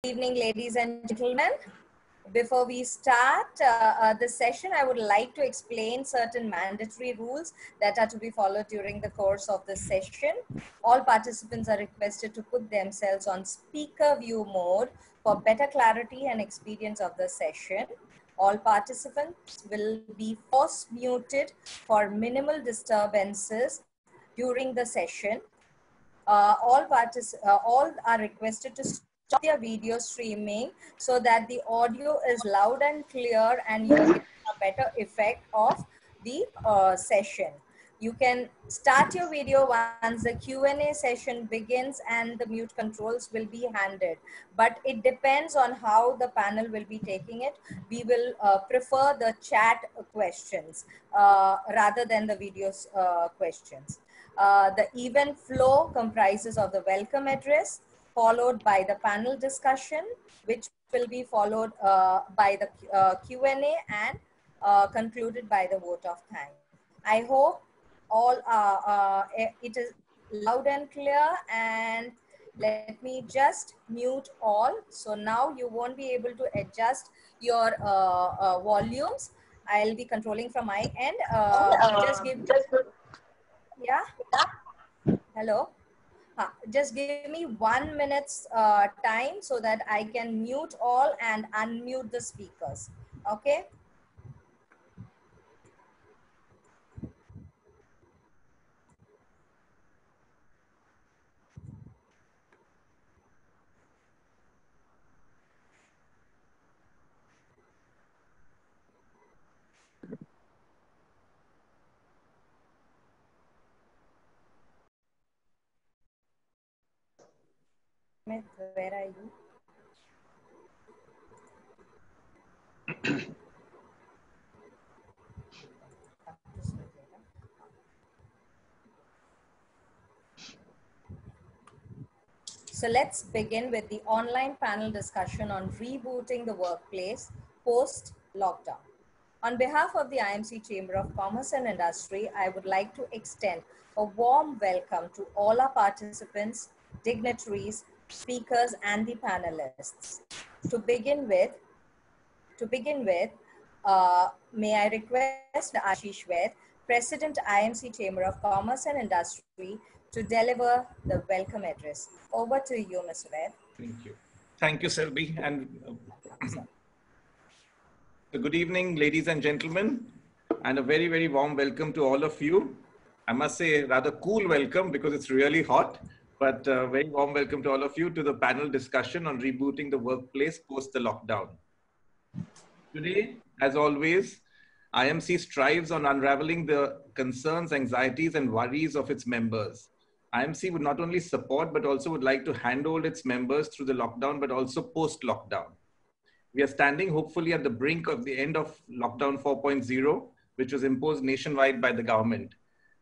Evening, ladies and gentlemen. Before we start the session, I would like to explain certain mandatory rules that are to be followed during the course of this session. All participants are requested to put themselves on speaker view mode for better clarity and experience of the session. All participants will be force muted for minimal disturbances during the session. All are requested to stop their video streaming so that the audio is loud and clear and you get a better effect of the session. You can start your video once the Q&A session begins and the mute controls will be handed. But it depends on how the panel will be taking it. We will prefer the chat questions rather than the video questions. The event flow comprises of the welcome address, followed by the panel discussion, which will be followed by the Q&A and concluded by the vote of thanks. I hope all it is loud and clear, and let me just mute all. So now you won't be able to adjust your volumes. I'll be controlling from my end. Yeah. Hello. Just give me 1 minute's time so that I can mute all and unmute the speakers. Okay. Where are you? So let's begin with the online panel discussion on rebooting the workplace post-lockdown. On behalf of the IMC Chamber of Commerce and Industry, I would like to extend a warm welcome to all our participants, dignitaries, speakers, and the panelists. To begin with, may I request Ashish Ved, President IMC Chamber of Commerce and Industry, to deliver the welcome address. Over to you, Mr. Ved. Thank you. Thank you, Selby. And good evening, ladies and gentlemen, and a very, very warm welcome to all of you. I must say rather cool welcome because it's really hot, but very warm welcome to all of you to the panel discussion on rebooting the workplace post the lockdown. Today, as always, IMC strives on unraveling the concerns, anxieties, and worries of its members. IMC would not only support, but also would like to handhold its members through the lockdown, but also post-lockdown. We are standing hopefully at the brink of the end of lockdown 4.0, which was imposed nationwide by the government.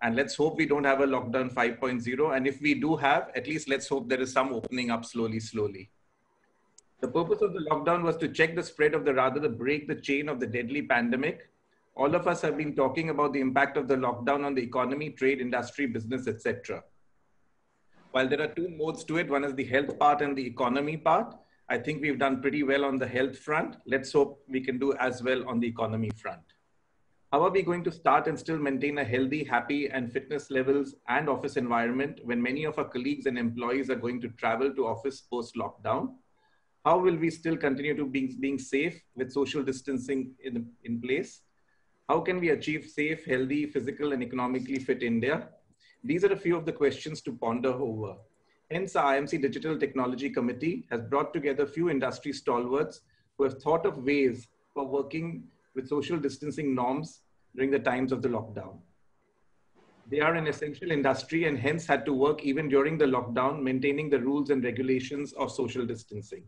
And let's hope we don't have a lockdown 5.0. And if we do have, at least let's hope there is some opening up slowly. The purpose of the lockdown was to check the spread of to break the chain of the deadly pandemic. All of us have been talking about the impact of the lockdown on the economy, trade, industry, business, etc. While there are two modes to it, one is the health part and the economy part. I think we've done pretty well on the health front. Let's hope we can do as well on the economy front. How are we going to start and still maintain a healthy, happy, and fitness levels and office environment when many of our colleagues and employees are going to travel to office post-lockdown? How will we still continue to being safe with social distancing in place? How can we achieve safe, healthy, physical, and economically fit India? These are a few of the questions to ponder over. Hence, our IMC Digital Technology Committee has brought together a few industry stalwarts who have thought of ways for working with social distancing norms during the times of the lockdown. They are an essential industry and hence had to work even during the lockdown, maintaining the rules and regulations of social distancing.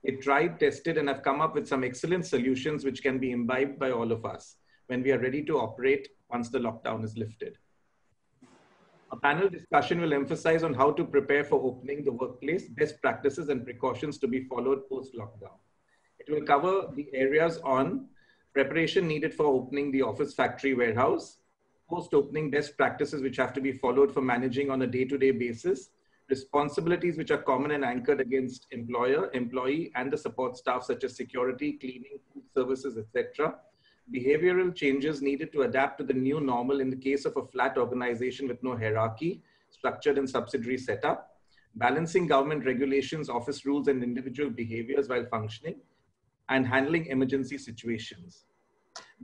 They tried, tested, and have come up with some excellent solutions which can be imbibed by all of us when we are ready to operate once the lockdown is lifted. A panel discussion will emphasize on how to prepare for opening the workplace, best practices and precautions to be followed post-lockdown. It will cover the areas on preparation needed for opening the office, factory, warehouse, post-opening best practices which have to be followed for managing on a day-to-day basis, responsibilities which are common and anchored against employer, employee, and the support staff such as security, cleaning, food services, etc. Behavioral changes needed to adapt to the new normal in the case of a flat organization with no hierarchy, structured and subsidiary setup, balancing government regulations, office rules, and individual behaviors while functioning, and handling emergency situations.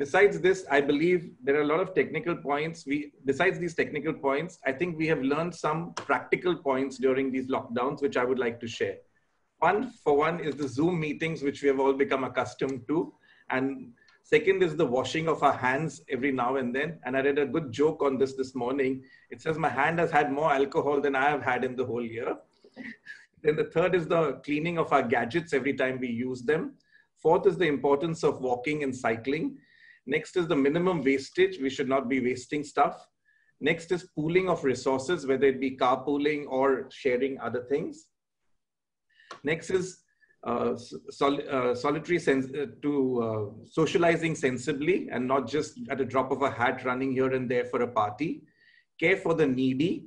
Besides this, I believe there are a lot of technical points. Besides these technical points, I think we have learned some practical points during these lockdowns, which I would like to share. One, for one, is the Zoom meetings, which we have all become accustomed to. And second is the washing of our hands every now and then. And I read a good joke on this morning. It says, my hand has had more alcohol than I have had in the whole year. Then the third is the cleaning of our gadgets every time we use them. Fourth is the importance of walking and cycling. Next is the minimum wastage. We should not be wasting stuff. Next is pooling of resources, whether it be carpooling or sharing other things. Next is socializing sensibly and not just at a drop of a hat running here and there for a party. Care for the needy.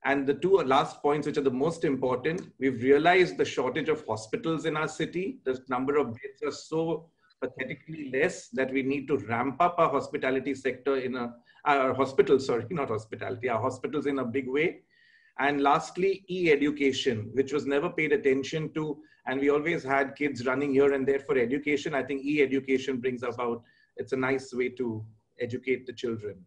And the two last points, which are the most important, we've realized the shortage of hospitals in our city. The number of beds are so pathetically less that we need to ramp up our hospitality sector our hospitals in a big way. And lastly, e-education, which was never paid attention to. And we always had kids running here and there for education. I think e-education brings about, it's a nice way to educate the children.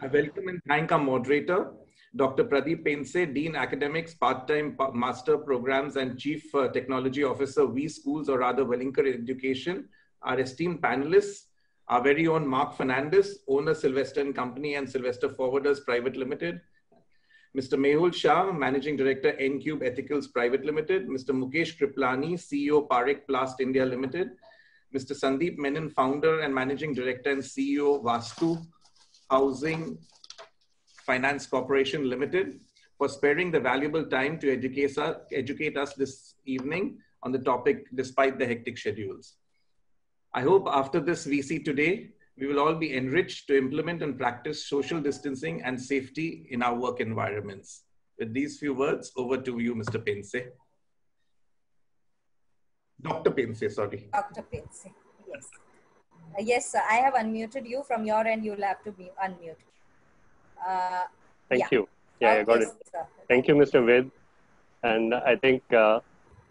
I welcome and thank our moderator, Dr. Pradeep Pense, Dean Academics, Part-Time Master Programs and Chief Technology Officer, V Schools, or rather Wellinger Education, our esteemed panelists, our very own Mark Fernandez, owner Sylvester & Company and Sylvester Forwarders Private Limited, Mr. Mehul Shah, Managing Director, N-Cube Ethicals Private Limited, Mr. Mukesh Kriplani, CEO, Parekh Plast India Limited, Mr. Sandeep Menon, Founder and Managing Director and CEO, Vastu Housing Finance Corporation Limited, for sparing the valuable time to educate us this evening on the topic despite the hectic schedules. I hope after this VC today, we will all be enriched to implement and practice social distancing and safety in our work environments. With these few words, over to you, Mr. Pense. Dr. Pense, sorry. Dr. Pense, yes. Yes, sir, I have unmuted you. From your end, you'll have to be unmuted. Thank you. Yeah, okay, I got it. Sir. Thank you, Mr. Ved. And I think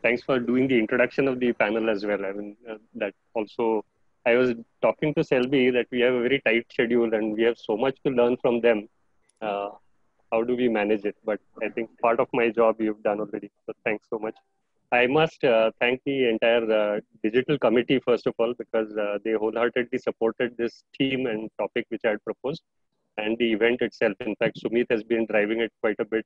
thanks for doing the introduction of the panel as well. I mean, that also, I was talking to Selby that we have a very tight schedule and we have so much to learn from them. How do we manage it? But I think part of my job you've done already. So thanks so much. I must thank the entire digital committee, first of all, because they wholeheartedly supported this theme and topic which I had proposed. And the event itself. In fact, Sumit has been driving it quite a bit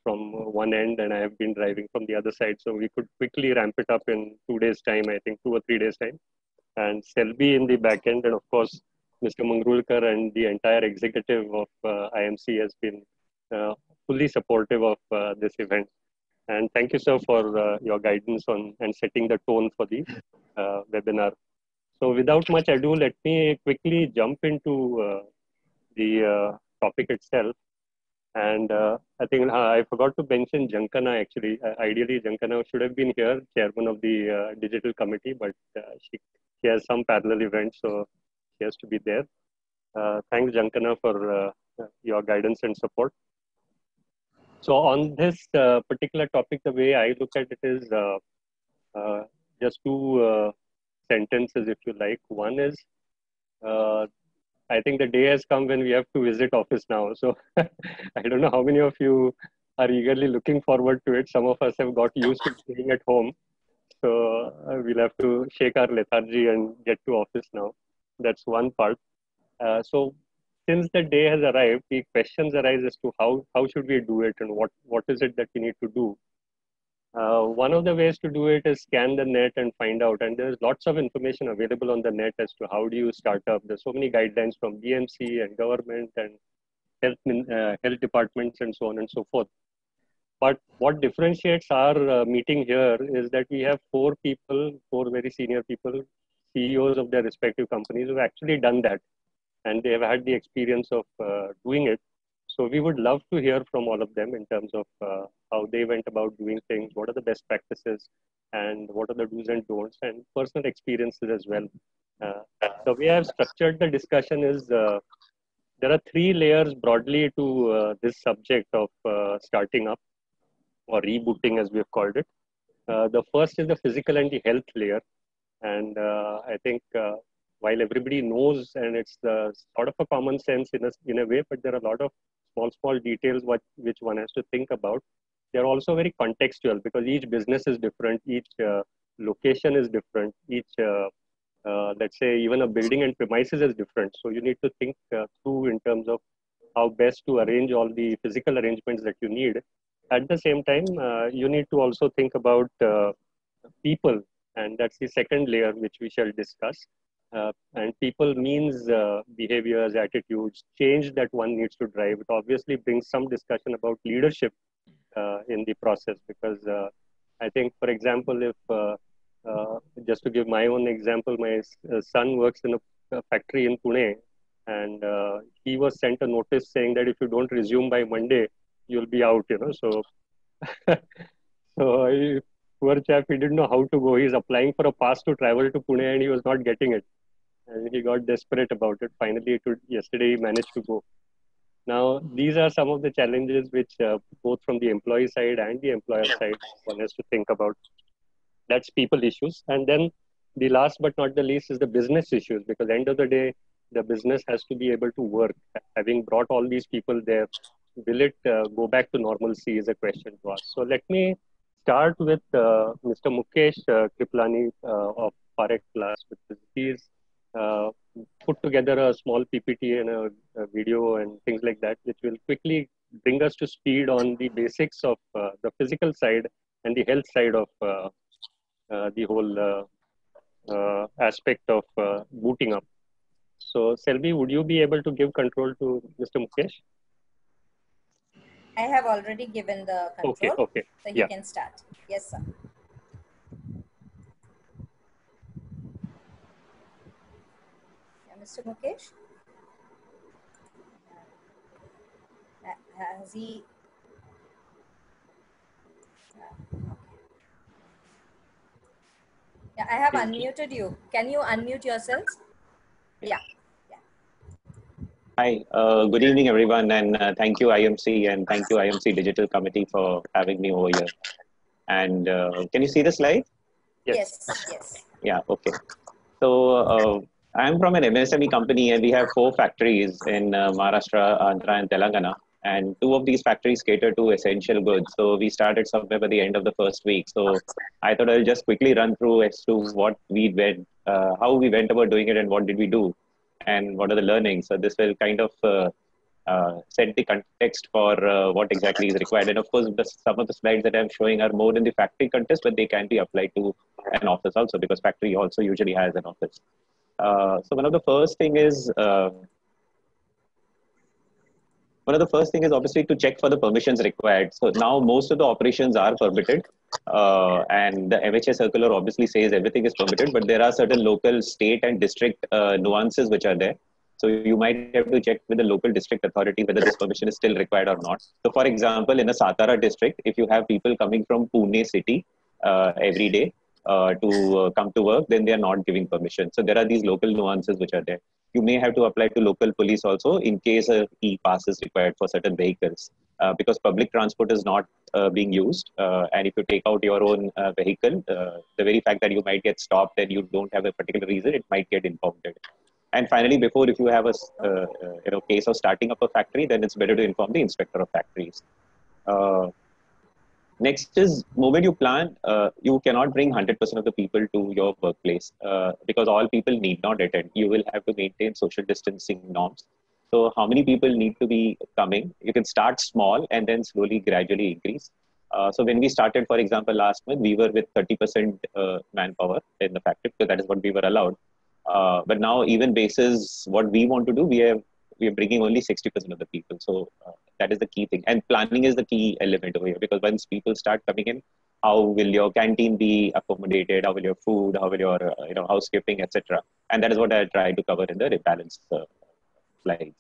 from one end, and I have been driving from the other side. So we could quickly ramp it up in 2 days' time, I think 2 or 3 days' time. And Selby in the back end, and of course, Mr. Mangrulkar and the entire executive of IMC has been fully supportive of this event. And thank you, sir, for your guidance on and setting the tone for the webinar. So without much ado, let me quickly jump into the topic itself. And I think I forgot to mention Jankana actually. Ideally, Jankana should have been here, chairman of the digital committee, but she has some parallel events, so she has to be there. Thanks, Jankana, for your guidance and support. So on this particular topic, the way I look at it is just two sentences, if you like. One is, I think the day has come when we have to visit office now. So I don't know how many of you are eagerly looking forward to it. Some of us have got used to staying at home. So we'll have to shake our lethargy and get to office now. That's one part. So since the day has arrived, the questions arise as to how should we do it and what is it that we need to do. One of the ways to do it is scan the net and find out. And there's lots of information available on the net as to how do you start up. There's so many guidelines from BMC and government and health departments and so on and so forth. But what differentiates our meeting here is that we have four very senior people, CEOs of their respective companies who have actually done that. And they have had the experience of doing it. So we would love to hear from all of them in terms of how they went about doing things, what are the best practices, and what are the do's and don'ts, and personal experiences as well. The way I've structured the discussion is there are three layers broadly to this subject of starting up or rebooting, as we have called it. The first is the physical and the health layer. And I think while everybody knows, and it's sort of a common sense in a way, but there are a lot of small details which one has to think about. They're also very contextual because each business is different, each location is different, each let's say even a building and premises is different. So you need to think through in terms of how best to arrange all the physical arrangements that you need. At the same time, you need to also think about people, and that's the second layer which we shall discuss. And people means behaviors, attitudes, change that one needs to drive. It obviously brings some discussion about leadership in the process because I think, for example, if just to give my own example, my son works in a factory in Pune, and he was sent a notice saying that if you don't resume by Monday, you'll be out. So so poor chap, he didn't know how to go. He's applying for a pass to travel to Pune, and he was not getting it, and he got desperate about it. Finally, yesterday he managed to go. Now, these are some of the challenges which both from the employee side and the employer side one has to think about. That's people issues. And then the last but not the least is the business issues, because end of the day, the business has to be able to work. Having brought all these people there, will it go back to normalcy is a question to ask. So let me start with Mr. Mukesh Kriplani of Parex Glass, because he's put together a small PPT and a video and things like that, which will quickly bring us to speed on the basics of the physical side and the health side of the whole aspect of booting up. So, Selvi, would you be able to give control to Mr. Mukesh? I have already given the control. Okay. So you can start. Yes, sir. Yeah, Mr. Mukesh? Has he? Yeah, I have unmuted you. Can you unmute yourselves? Yeah. Hi, good evening, everyone, and thank you, IMC, and thank you, IMC Digital Committee, for having me over here. And can you see the slide? Yes. Yeah, okay. So I'm from an MSME company, and we have 4 factories in Maharashtra, Andhra, and Telangana. And 2 of these factories cater to essential goods. So we started somewhere by the end of the first week. So I thought I'll just quickly run through as to what we went, how we went about doing it, and what did we do, and what are the learnings. So this will kind of set the context for what exactly is required. And of course, some of the slides that I'm showing are more in the factory context, but they can be applied to an office also, because factory also usually has an office. So one of the first thing is obviously to check for the permissions required. So now most of the operations are permitted, and the MHA circular obviously says everything is permitted, but there are certain local, state, and district nuances which are there. So you might have to check with the local district authority whether this permission is still required or not. So for example, in a Satara district, if you have people coming from Pune city every day to come to work, then they are not giving permission. So there are these local nuances which are there. You may have to apply to local police also in case a e-pass is required for certain vehicles, because public transport is not being used. And if you take out your own vehicle, the very fact that you might get stopped and you don't have a particular reason, it might get impounded. And finally, before, if you have a case of starting up a factory, then it's better to inform the inspector of factories. Next is, moment you plan, you cannot bring 100% of the people to your workplace because all people need not attend. You will have to maintain social distancing norms. So how many people need to be coming? You can start small and then slowly, gradually increase. So when we started, for example, last month, we were with 30% manpower in the factory, because that is what we were allowed. But now, even basis what we want to do, we are bringing only 60% of the people. So that is the key thing. And planning is the key element over here, because once people start coming in, how will your canteen be accommodated? How will your food? How will your housekeeping, etc. And that is what I tried to cover in the rebalance slides.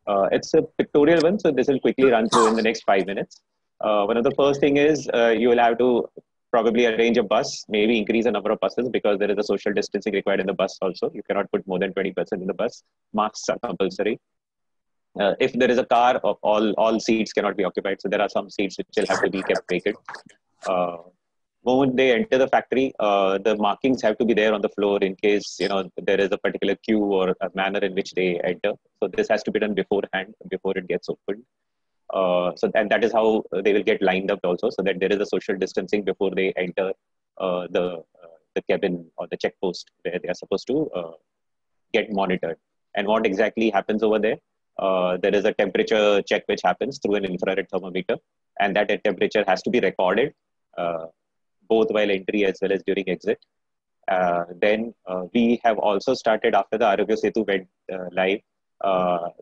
It's a pictorial one, so this will quickly run through in the next 5 minutes. One of the first thing is you will have to probably arrange a bus, maybe increase the number of buses because there is a social distancing required in the bus also. You cannot put more than 20% in the bus. Masks are compulsory. If there is a car, all seats cannot be occupied. So there are some seats which will have to be kept vacant. Uh, Moment they enter the factory, the markings have to be there on the floor in case there is a particular queue or a manner in which they enter. So this has to be done beforehand before it gets opened. And that is how they will get lined up also, so that there is a social distancing before they enter the cabin or the check post where they are supposed to get monitored. And what exactly happens over there? There is a temperature check which happens through an infrared thermometer, and that temperature has to be recorded both while entry as well as during exit. Then we have also started, after the Arogya Setu went live,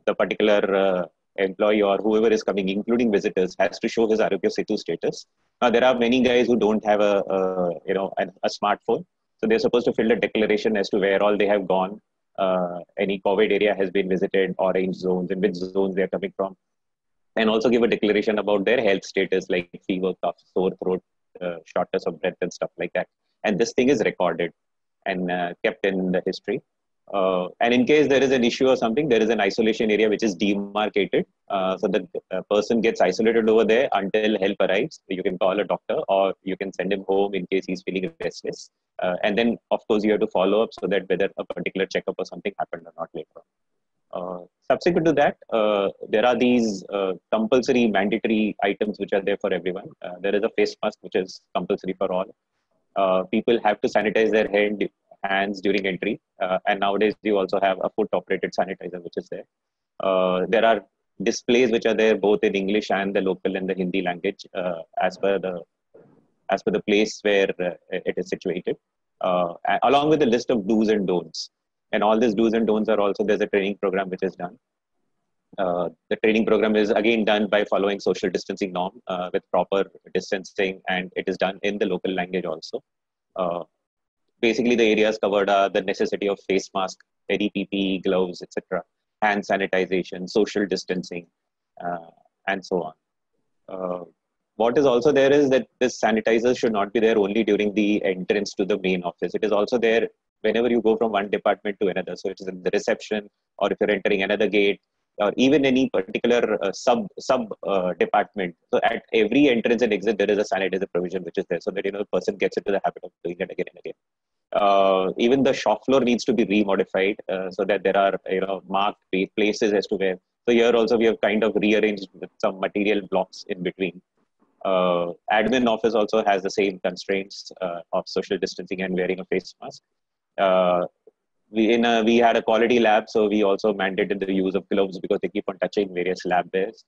the particular employee or whoever is coming, including visitors, has to show his Arogya Setu status. Now there are many guys who don't have a smartphone, so they're supposed to fill a declaration as to where all they have gone, any COVID area has been visited, orange zones, in which zones they are coming from, and also give a declaration about their health status like fever, cough, sore throat, shortness of breath, and stuff like that. And this thing is recorded and kept in the history. And in case there is an issue or something, there is an isolation area which is demarcated. So the person gets isolated over there until help arrives. You can call a doctor or you can send him home in case he's feeling restless. And then, of course, you have to follow up so that whether a particular checkup or something happened or not later on. Subsequent to that, there are these compulsory mandatory items which are there for everyone. There is a face mask which is compulsory for all. People have to sanitize their hands during entry, and nowadays you also have a foot operated sanitizer which is there. There are displays which are there both in English and the local and the Hindi language as per the place where it is situated, along with a list of do's and don'ts. And all these do's and don'ts are also, there's a training program which is done. The training program is again done by following social distancing norm with proper distancing, and it is done in the local language also. Basically, the areas covered are the necessity of face mask, any PPE, gloves, etc., hand sanitization, social distancing, and so on. What is also there is that this sanitizer should not be there only during the entrance to the main office. It is also there whenever you go from one department to another. So it is in the reception, or if you're entering another gate, or even any particular sub department. So at every entrance and exit, there is a sanitizer provision which is there, so that the person gets into the habit of doing it again and again. Even the shop floor needs to be remodified so that there are marked places as to where. So here also we have kind of rearranged with some material blocks in between. Admin office also has the same constraints of social distancing and wearing a face mask. We had a quality lab, so we also mandated the use of gloves because they keep on touching various lab bears.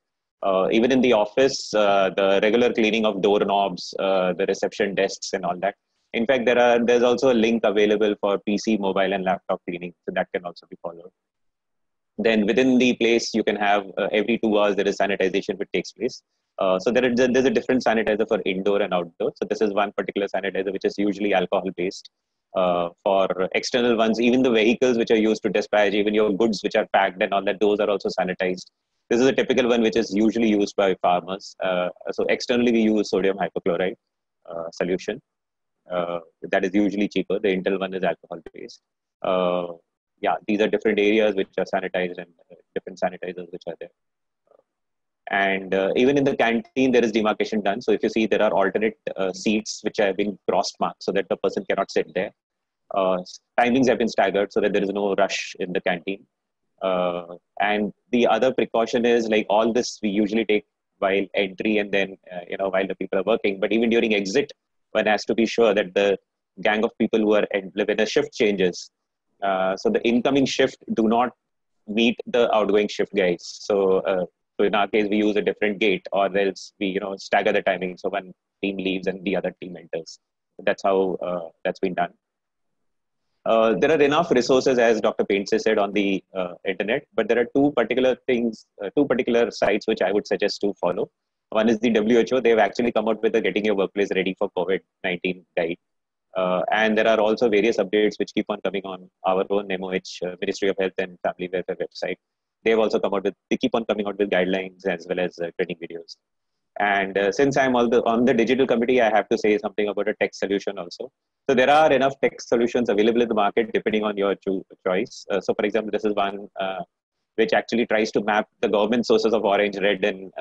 Even in the office, the regular cleaning of doorknobs, the reception desks and all that. In fact, there's also a link available for PC, mobile and laptop cleaning, so that can also be followed. Then within the place, you can have every 2 hours, there is sanitization which takes place. So there's a different sanitizer for indoor and outdoor. So this is one particular sanitizer which is usually alcohol based. For external ones, even the vehicles which are used to dispatch, even your goods which are packed and all that, those are also sanitized. This is a typical one which is usually used by farmers. So externally we use sodium hypochlorite solution. That is usually cheaper. The Intel one is alcohol based. Yeah, these are different areas which are sanitized and different sanitizers which are there. And even in the canteen, there is demarcation done. So if you see, there are alternate seats which have been cross marked so that the person cannot sit there. Timings have been staggered so that there is no rush in the canteen. And the other precaution is like all this we usually take while entry and then, while the people are working. But even during exit, one has to be sure that the gang of people who are when a shift changes. So the incoming shift do not meet the outgoing shift guys. So in our case, we use a different gate, or else we stagger the timing. So one team leaves and the other team enters. That's how that's been done. There are enough resources, as Dr. Paintsay said, on the internet, but there are two particular sites which I would suggest to follow. One is the WHO. They've actually come out with a Getting Your Workplace Ready for COVID-19 guide. And there are also various updates which keep on coming on our own MOH, Ministry of Health and Family Welfare website. they've also come out with, they keep on coming out with guidelines as well as training videos. And since I'm on the digital committee, I have to say something about a tech solution also. So there are enough tech solutions available in the market depending on your choice. So for example, this is one which actually tries to map the government sources of orange, red, and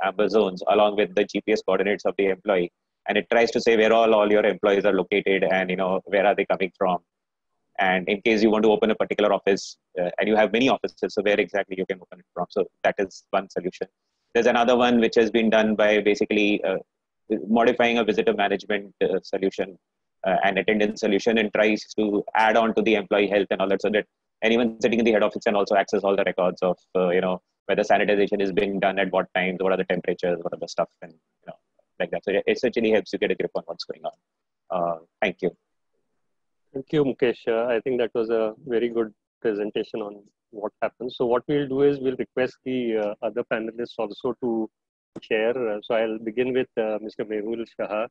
amber zones along with the GPS coordinates of the employee. And it tries to say where all your employees are located and, you know, where are they coming from. And in case you want to open a particular office and you have many offices, so where exactly you can open it from. So that is one solution. There's another one which has been done by basically modifying a visitor management solution and attendance solution, and tries to add on to the employee health and all that, so that anyone sitting in the head office can also access all the records of, you know, whether sanitization is being done at what times, what are the temperatures, what are the stuff, and, you know, like that. So it essentially helps you get a grip on what's going on. Thank you. Thank you, Mukesh. I think that was a very good presentation on what happens. So what we'll do is we'll request the other panelists also to share. So I'll begin with Mr. Mehul Shah.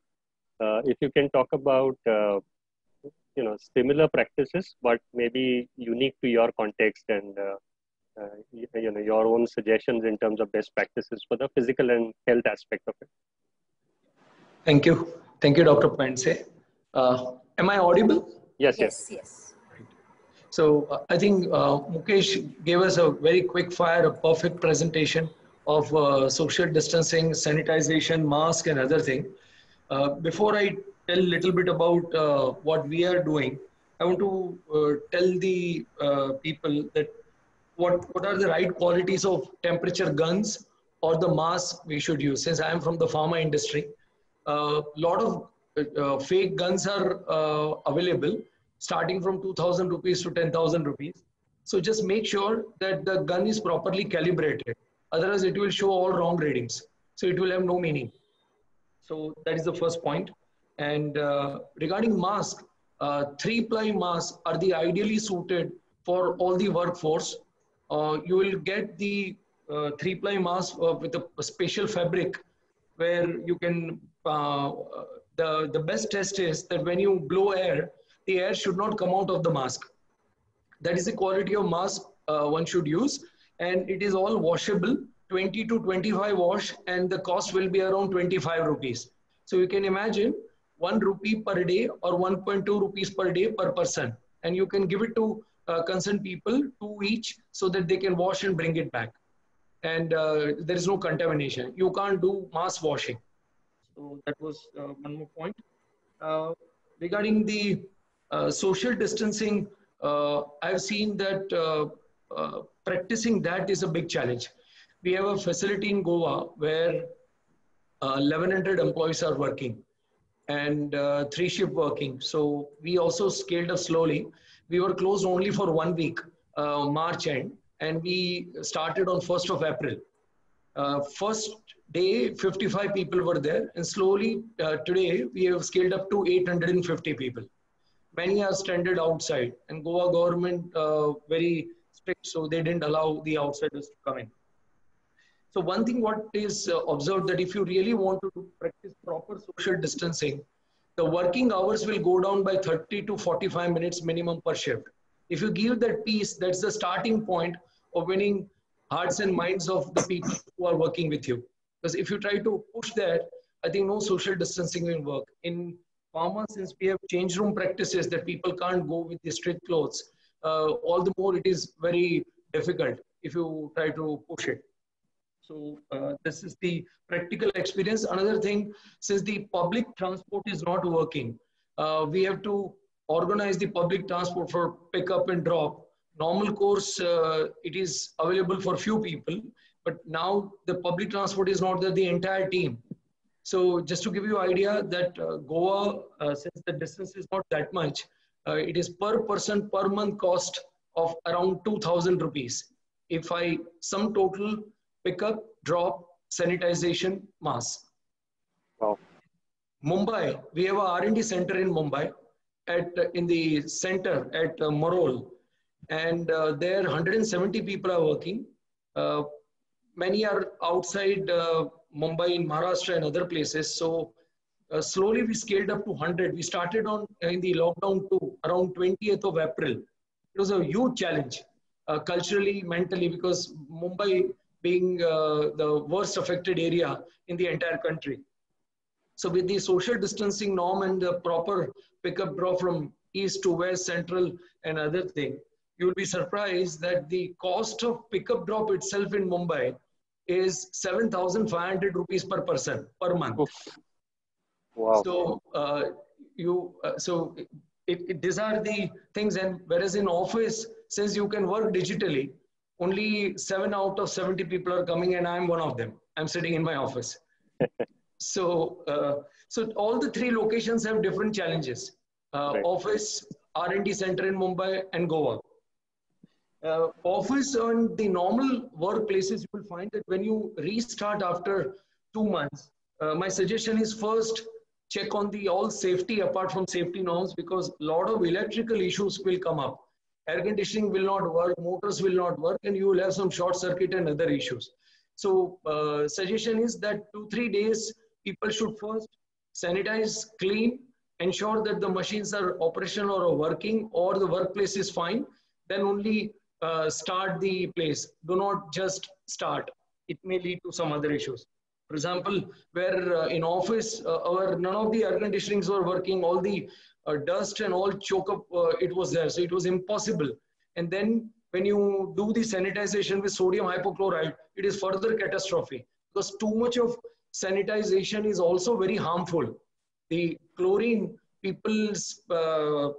If you can talk about you know, similar practices, but maybe unique to your context, and you know, your own suggestions in terms of best practices for the physical and health aspect of it. Thank you, Dr. Pense. Am I audible? Yes, Yes, yes. yes. So I think Mukesh gave us a very quick fire, a perfect presentation of social distancing, sanitization, mask, and other thing. Before I tell a little bit about what we are doing, I want to tell the people that what are the right qualities of temperature guns or the mask we should use. Since I am from the pharma industry, a lot of fake guns are available, starting from 2,000 rupees to 10,000 rupees. So just make sure that the gun is properly calibrated. Otherwise, it will show all wrong readings. So it will have no meaning. So that is the first point. And regarding mask, 3-ply masks are the ideally suited for all the workforce. You will get the 3-ply mask with a special fabric where you can, the best test is that when you blow air, the air should not come out of the mask. That is the quality of mask one should use. And it is all washable, 20 to 25 wash, and the cost will be around 25 rupees. So you can imagine 1 rupee per day or 1.2 rupees per day per person. And you can give it to concerned people, 2 each, so that they can wash and bring it back. And there is no contamination. You can't do mass washing. So that was one more point. Regarding the social distancing, I've seen that practicing that is a big challenge. We have a facility in Goa where 1,100 employees are working and 3-shift working. So we also scaled up slowly. We were closed only for 1 week, March end, and we started on 1st of April. First day, 55 people were there, and slowly today we have scaled up to 850 people. Many are stranded outside, and Goa government very strict, so they didn't allow the outsiders to come in. So one thing what is observed, that if you really want to practice proper social distancing, the working hours will go down by 30 to 45 minutes minimum per shift. If you give that piece, that's the starting point of winning hearts and minds of the people who are working with you. Because if you try to push that, I think no social distancing will work. In pharma, since we have change room practices that people can't go with the strict clothes, all the more it is very difficult if you try to push it. So this is the practical experience. Another thing, since the public transport is not working, we have to organize the public transport for pick up and drop. Normal course, it is available for few people, but now the public transport is not there, the entire team. So just to give you an idea that Goa, since the distance is not that much, it is per person per month cost of around 2,000 rupees. If I sum total pick up, drop, sanitization, mask. Wow. Mumbai, we have a R&D center in Mumbai, in the center at Morol, and there 170 people are working. Many are outside Mumbai, in Maharashtra and other places. So slowly we scaled up to 100. We started in the lockdown 2, around 20th of April. It was a huge challenge. culturally, mentally, because Mumbai being the worst affected area in the entire country. So with the social distancing norm and the proper pickup drop from east to west, central and other thing, you will be surprised that the cost of pickup drop itself in Mumbai is 7,500 rupees per person per month. Oof. Wow. So these are the things, and whereas in office, since you can work digitally, only 7 out of 70 people are coming, and I'm one of them. I'm sitting in my office. So all the three locations have different challenges. Right. Office, R&D center in Mumbai, and Goa. Office and the normal workplaces, you will find that when you restart after 2 months, my suggestion is first check on the all safety apart from safety norms, because a lot of electrical issues will come up. Air conditioning will not work, motors will not work, and you will have some short circuit and other issues. So suggestion is that 2-3 days, people should first sanitize, clean, ensure that the machines are operational or working, or the workplace is fine. Then only start the place. Do not just start. It may lead to some other issues. For example, where in office, none of the air conditionings were working, all the dust and all choke up, it was there. So it was impossible. And then when you do the sanitization with sodium hypochlorite, it is further catastrophic, because too much of sanitization is also very harmful. The chlorine, people's, the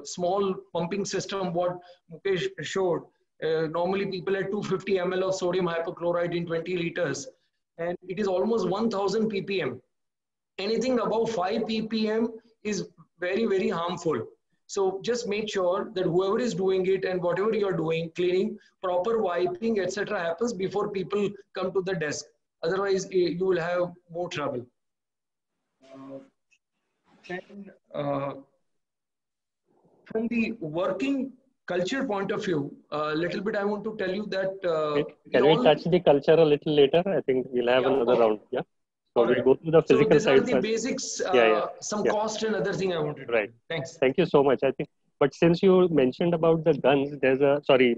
small pumping system, what Mukesh showed, normally people had 250 ml of sodium hypochlorite in 20 liters, and it is almost 1000 ppm. Anything above 5 ppm is very, very harmful. So just make sure that whoever is doing it and whatever you are doing, cleaning, proper wiping, etc. happens before people come to the desk. Otherwise, you will have more trouble. From the working culture point of view, a little bit I want to tell you that... Can we touch the culture a little later? I think we'll have another round. Yeah. So we'll go to the physical side. So these are the basics, some cost and other thing I wanted to do. Thanks. Thank you so much. I think, but since you mentioned about the guns,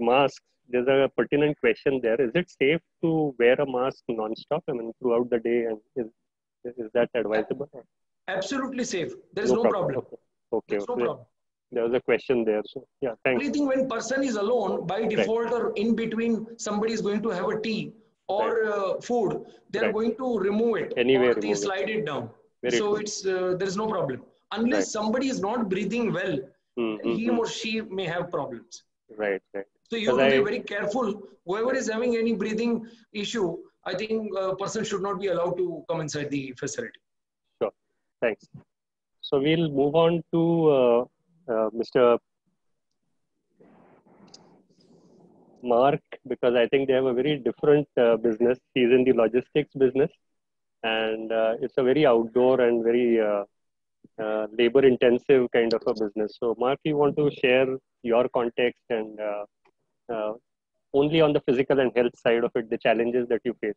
masks, there's a pertinent question there. Is it safe to wear a mask non-stop, I mean, throughout the day? And is that advisable? Absolutely safe. There is no problem. Okay. No problem. There was a question there. So yeah, thanks. Only thing, when person is alone, by default or in between, somebody is going to have a tea or food, they are going to remove it or they slide it down. So it's there is no problem. Unless somebody is not breathing well, he or she may have problems. Right. So you have to be very careful. Whoever is having any breathing issue, I think a person should not be allowed to come inside the facility. Sure. Thanks. So we'll move on to Mr. Mark, because I think they have a very different business. He's in the logistics business, and it's a very outdoor and very labor intensive kind of a business. So Mark, you want to share your context and only on the physical and health side of it, the challenges that you face.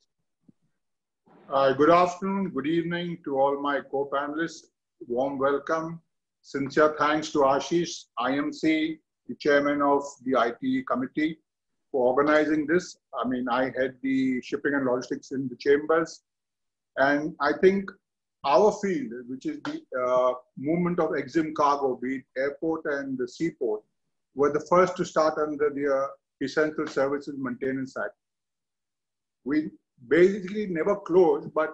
Good afternoon, good evening to all my co-panelists. Warm welcome. Sincere thanks to Ashish, IMC, the chairman of the IT committee, for organizing this. I mean, I head the shipping and logistics in the chambers. And I think our field, which is the movement of EXIM cargo, be it airport and the seaport, were the first to start under the Essential Services Maintenance Act. We basically never closed, but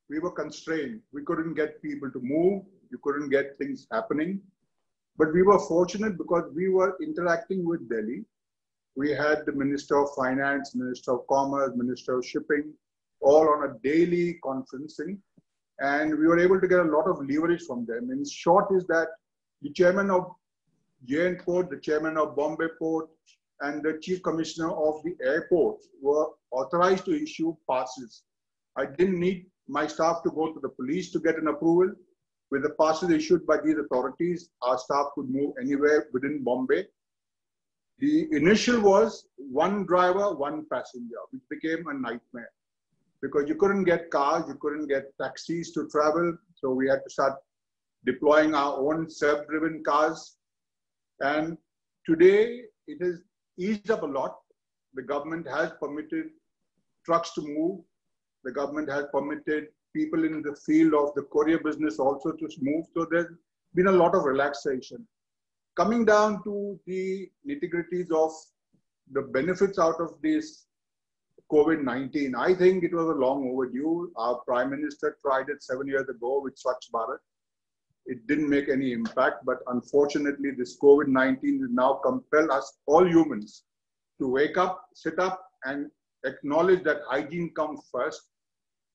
we were constrained. We couldn't get people to move. You couldn't get things happening. But we were fortunate because we were interacting with Delhi. We had the Minister of Finance, Minister of Commerce, Minister of Shipping, all on a daily conferencing. And we were able to get a lot of leverage from them. In short is that the chairman of JN Port, the chairman of Bombay Port, and the chief commissioner of the airport were authorized to issue passes. I didn't need my staff to go to the police to get an approval. With the passes issued by these authorities, our staff could move anywhere within Bombay. The initial was one driver, one passenger, which became a nightmare because you couldn't get cars, you couldn't get taxis to travel. So we had to start deploying our own self-driven cars. And Today, it has eased up a lot. The government has permitted trucks to move. The government has permitted people in the field of the courier business also to move. So there's been a lot of relaxation. Coming down to the nitty-gritties of the benefits out of this COVID-19, I think it was a long overdue. Our Prime Minister tried it 7 years ago with Swachh Bharat. It didn't make any impact, but unfortunately, this COVID-19 will now compel us, all humans, to wake up, sit up, and acknowledge that hygiene comes first,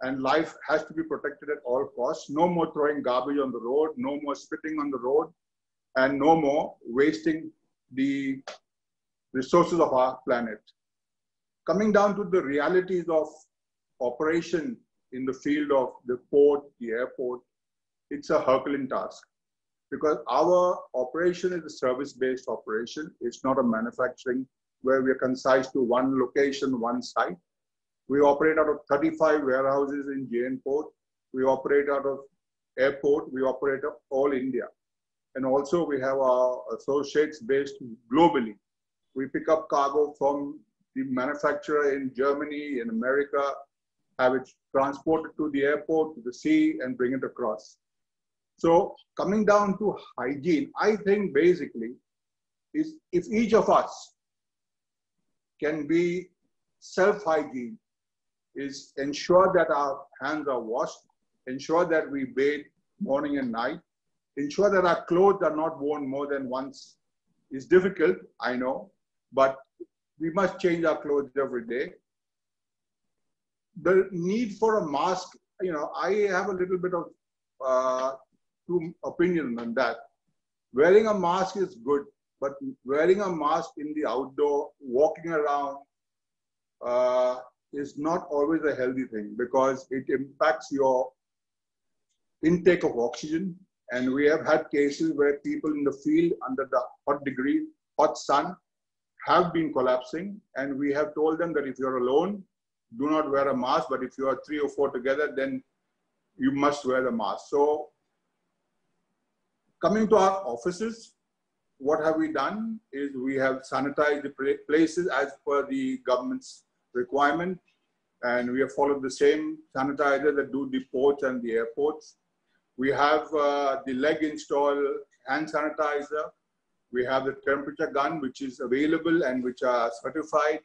and life has to be protected at all costs. No more throwing garbage on the road, no more spitting on the road, and no more wasting the resources of our planet. Coming down to the realities of operation in the field of the port, the airport, it's a Herculean task, because our operation is a service-based operation. It's not a manufacturing where we are concise to one location, one site. We operate out of 35 warehouses in JN Port. We operate out of airport. We operate out of all India. And also we have our associates based globally. We pick up cargo from the manufacturer in Germany, in America, have it transported to the airport, to the sea, and bring it across. So coming down to hygiene, I think basically is if each of us can be self-hygiene, is ensure that our hands are washed, ensure that we bathe morning and night, ensure that our clothes are not worn more than once. It's difficult, I know, but we must change our clothes every day. The need for a mask, I have a little bit of opinion on that. Wearing a mask is good, but wearing a mask in the outdoor, walking around, is not always a healthy thing, because it impacts your intake of oxygen. And we have had cases where people in the field under the hot sun have been collapsing. And we have told them that if you're alone, do not wear a mask. But if you are 3 or 4 together, then you must wear the mask. So coming to our offices, what have we done is we have sanitized the places as per the government's requirement. And we have followed the same sanitizer that do the ports and the airports. We have the leg installed hand sanitizer. We have the temperature gun, which is available and which are certified.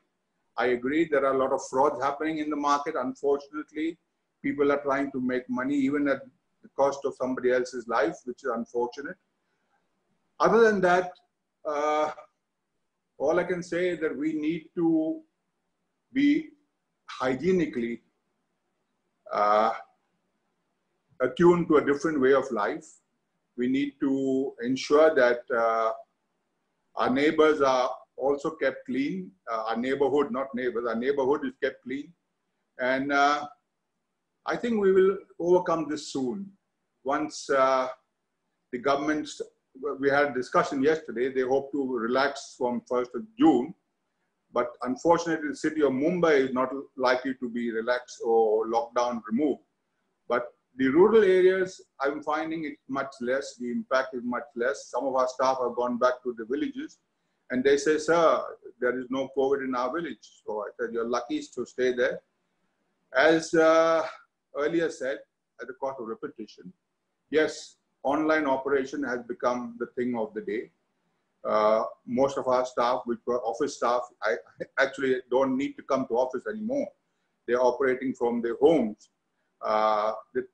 I agree there are a lot of frauds happening in the market. Unfortunately, people are trying to make money even at the cost of somebody else's life, which is unfortunate. Other than that, all I can say is that we need to be hygienically attuned to a different way of life. We need to ensure that our neighbors are also kept clean. Our neighborhood, not neighbors, our neighborhood is kept clean. And I think we will overcome this soon. Once the government, we had a discussion yesterday, they hope to relax from 1st of June. But unfortunately, the city of Mumbai is not likely to be relaxed or lockdown removed. But the rural areas, I'm finding it much less. The impact is much less. Some of our staff have gone back to the villages and they say, sir, there is no COVID in our village. So I said, you're lucky to stay there. As earlier said, at the cost of repetition, yes, online operation has become the thing of the day. Most of our staff, which were office staff, I actually don't need to come to office anymore. They're operating from their homes. The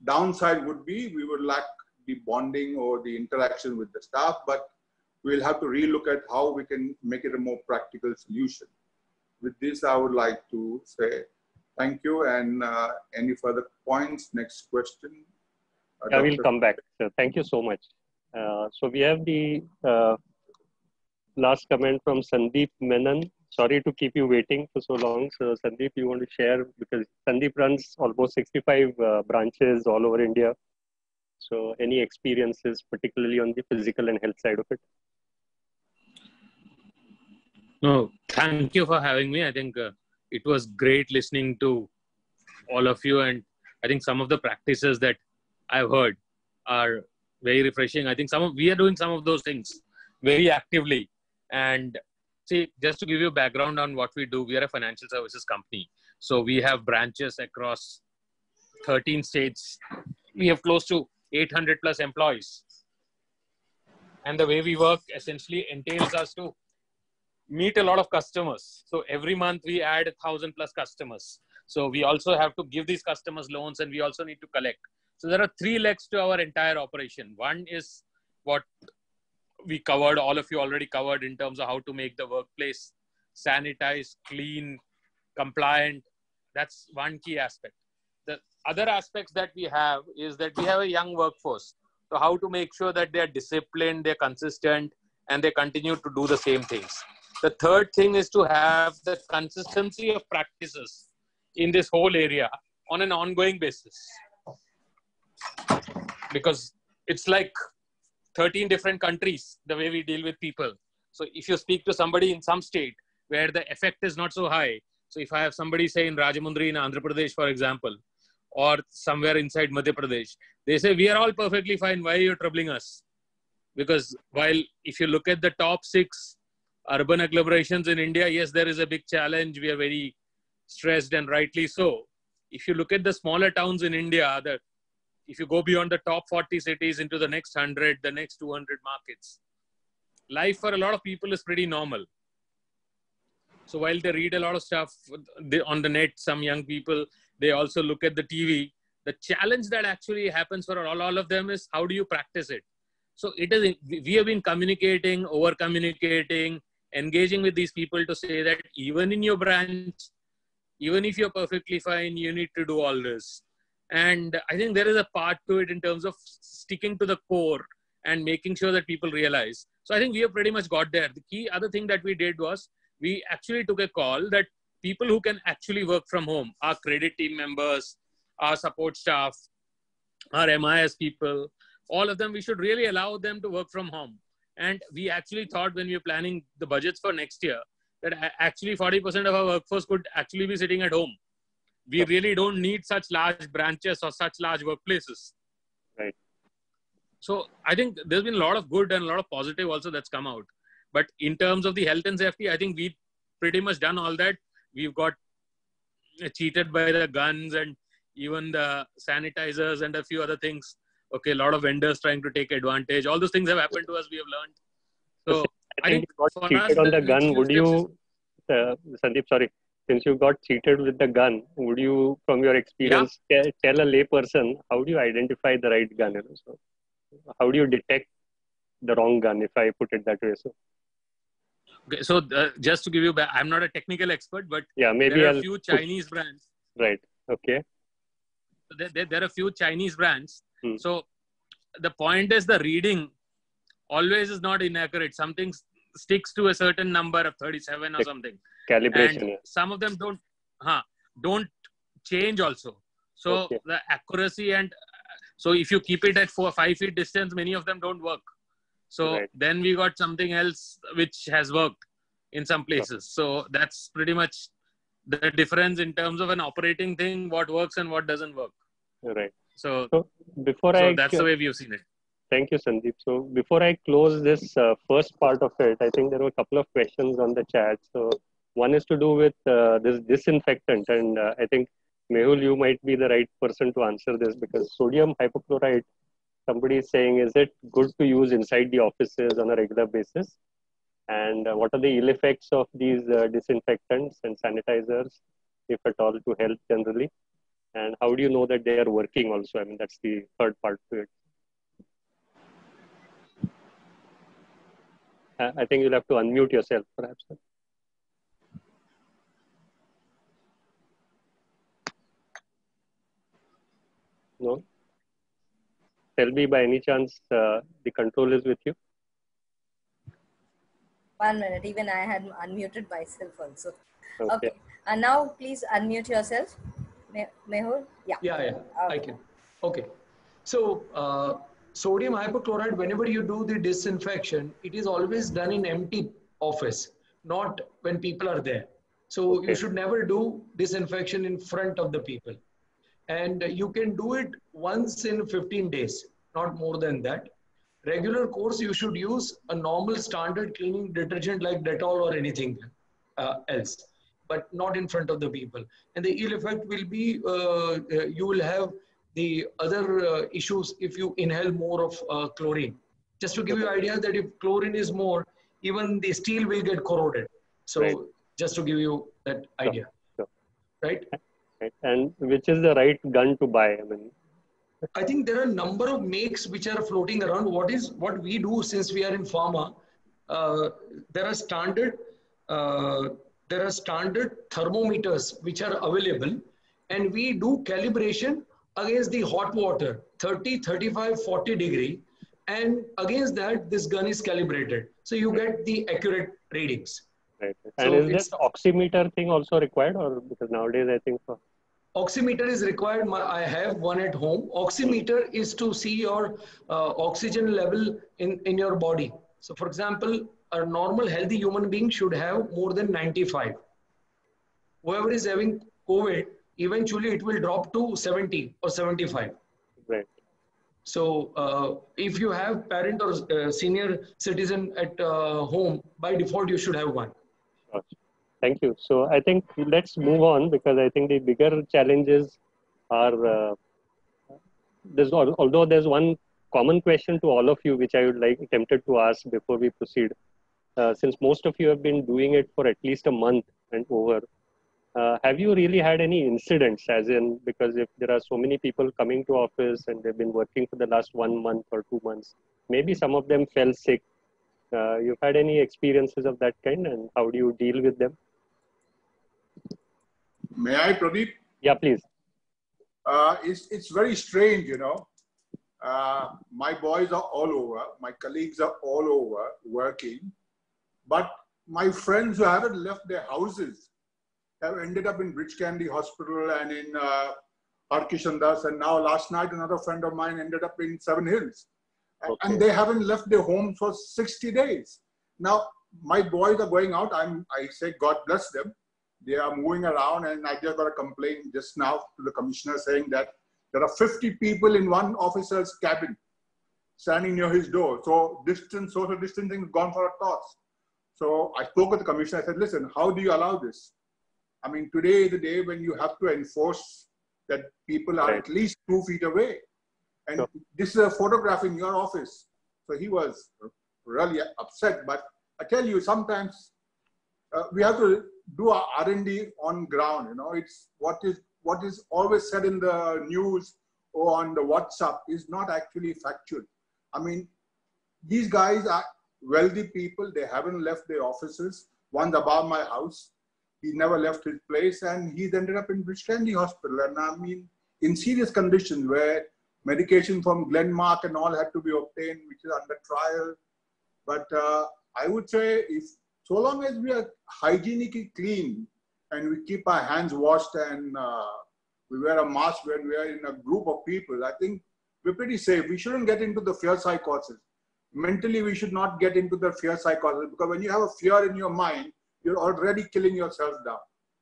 downside would be we would lack the bonding or the interaction with the staff, but we'll have to relook at how we can make it a more practical solution. With this, I would like to say thank you, and any further points, next question. I will come back. So thank you so much. So we have the last comment from Sandeep Menon. Sorry to keep you waiting for so long. So Sandeep, you want to share, because Sandeep runs almost 65 branches all over India. So any experiences, particularly on the physical and health side of it? No, thank you for having me. I think it was great listening to all of you. And I think some of the practices that I've heard are very refreshing. I think we are doing some of those things very actively. And see, just to give you a background on what we do, we are a financial services company. So we have branches across 13 states. We have close to 800 plus employees. And the way we work essentially entails us to meet a lot of customers. So every month we add 1,000 plus customers. So we also have to give these customers loans, and we also need to collect. So there are 3 legs to our entire operation. One is what we covered, all of you already covered, in terms of how to make the workplace sanitized, clean, compliant. That's one key aspect. The other aspects that we have is that we have a young workforce. So how to make sure that they're disciplined, they're consistent, and they continue to do the same things. The third thing is to have the consistency of practices in this whole area on an ongoing basis. Because it's like 13 different countries, the way we deal with people. So if you speak to somebody in some state where the effect is not so high, so if I have somebody say in Rajamundry in Andhra Pradesh, for example, or somewhere inside Madhya Pradesh, they say, we are all perfectly fine. Why are you troubling us? Because while if you look at the top 6 urban agglomerations in India, yes, there is a big challenge. We are very stressed, and rightly so. If you look at the smaller towns in India, if you go beyond the top 40 cities into the next 100, the next 200 markets, life for a lot of people is pretty normal. So while they read a lot of stuff on the net, some young people, they also look at the TV. The challenge that actually happens for all of them is, how do you practice it? So we have been communicating, over communicating, engaging with these people to say that even in your branch, even if you're perfectly fine, you need to do all this. And I think there is a part to it in terms of sticking to the core and making sure that people realize. So I think we have pretty much got there. The key other thing that we did was, we actually took a call that people who can actually work from home, our credit team members, our support staff, our MIS people, all of them, we should really allow them to work from home. And we actually thought, when we were planning the budgets for next year, that actually 40% of our workforce could actually be sitting at home. We really don't need such large branches or such large workplaces. Right. So I think there's been a lot of good and a lot of positive also that's come out. But in terms of the health and safety, I think we've pretty much done all that. We've got cheated by the guns and even the sanitizers and a few other things. Okay, a lot of vendors trying to take advantage. All those things have happened to us. We have learned. So I think you got cheated on the gun. Would you, Sandeep, sorry, since you got cheated with the gun, would you, from your experience, tell a lay person, how do you identify the right gun? So how do you detect the wrong gun, if I put it that way? So. Okay, so just to give you back, I'm not a technical expert, but yeah, maybe there are a few Chinese brands. Right. Okay. There are a few Chinese brands. So the point is, the reading always is not inaccurate. Something sticks to a certain number of 37 or something. Calibration. And some of them don't change also. So the accuracy, and so if you keep it at 4 or 5 feet distance, many of them don't work. So then we got something else which has worked in some places. So that's pretty much the difference in terms of an operating thing, what works and what doesn't work. Right. So that's the way we've seen it. Thank you, Sandeep. So before I close this first part of it, I think there were a couple of questions on the chat. So one is to do with this disinfectant. And I think, Mehul, you might be the right person to answer this, because sodium hypochlorite, somebody is saying, is it good to use inside the offices on a regular basis? And what are the ill effects of these disinfectants and sanitizers, if at all, to health generally? And how do you know that they are working also? I mean, that's the third part to it. I think you'll have to unmute yourself, perhaps. No? Selby, by any chance, the control is with you? 1 minute. Even I had unmuted myself also. Okay. And now please unmute yourself. Mehul? Yeah. Okay. I can. Okay. So sodium hypochlorite, whenever you do the disinfection, it is always done in empty office, not when people are there. So you should never do disinfection in front of the people. And you can do it once in 15 days, not more than that. regular course, you should use a normal standard cleaning detergent like Dettol or anything else, but not in front of the people. And the ill effect will be, you will have the other issues if you inhale more of chlorine. Just to give you an idea that if chlorine is more, even the steel will get corroded. So Right. just to give you that idea, Sure. right? Right. And which is the right gun to buy? I mean, I think there are a number of makes which are floating around. What we do since we are in pharma, there are standard uh, thermometers which are available, and we do calibration against the hot water, 30, 35, 40 degree, and against that this gun is calibrated. So you get the accurate readings. right. So And is it's this oximeter thing also required, or because nowadays I think for oximeter is required. I have one at home. Oximeter is to see your oxygen level in your body. So for example, a normal healthy human being should have more than 95. Whoever is having COVID, eventually it will drop to 70 or 75. right. So if you have parent or senior citizen at home, by default you should have one. Gotcha. Thank you. So I think let's move on, because I think the bigger challenges are although there's one common question to all of you which I would like tempted to ask before we proceed. Since most of you have been doing it for at least a month and over, have you really had any incidents, as in, because if there are so many people coming to office and they've been working for the last 1 month or 2 months, maybe some of them fell sick. You've had any experiences of that kind, and how do you deal with them? May I, Pradeep? Yeah, please. It's very strange, you know. My boys are all over. My colleagues are all over working. But my friends who haven't left their houses have ended up in Bridge Candy Hospital and in Harkishandas. And now last night, another friend of mine ended up in Seven Hills. Okay. And they haven't left their homes for 60 days. Now, my boys are going out. I say, God bless them. They are moving around, and I just got a complaint just now to the commissioner saying that there are 50 people in one officer's cabin standing near his door. So social distancing has gone for a toss. So I spoke with the commissioner. I said, listen, how do you allow this? I mean, today is the day when you have to enforce that people are at least 2 feet away. And this is a photograph in your office. So he was really upset. But I tell you, sometimes we have to do our R&D on ground. You know, it's what is always said in the news or on the WhatsApp is not actually factual. I mean, these guys are wealthy people. They haven't left their offices. One's above my house. He never left his place, and he's ended up in Bridge Candy Hospital. And I mean, in serious conditions where medication from Glenmark and all had to be obtained, which is under trial. But I would say, if so long as we are hygienically clean and we keep our hands washed and we wear a mask when we are in a group of people, I think we're pretty safe. We shouldn't get into the fear psychosis. Mentally, we should not get into the fear psychosis, because when you have a fear in your mind, you're already killing yourself down.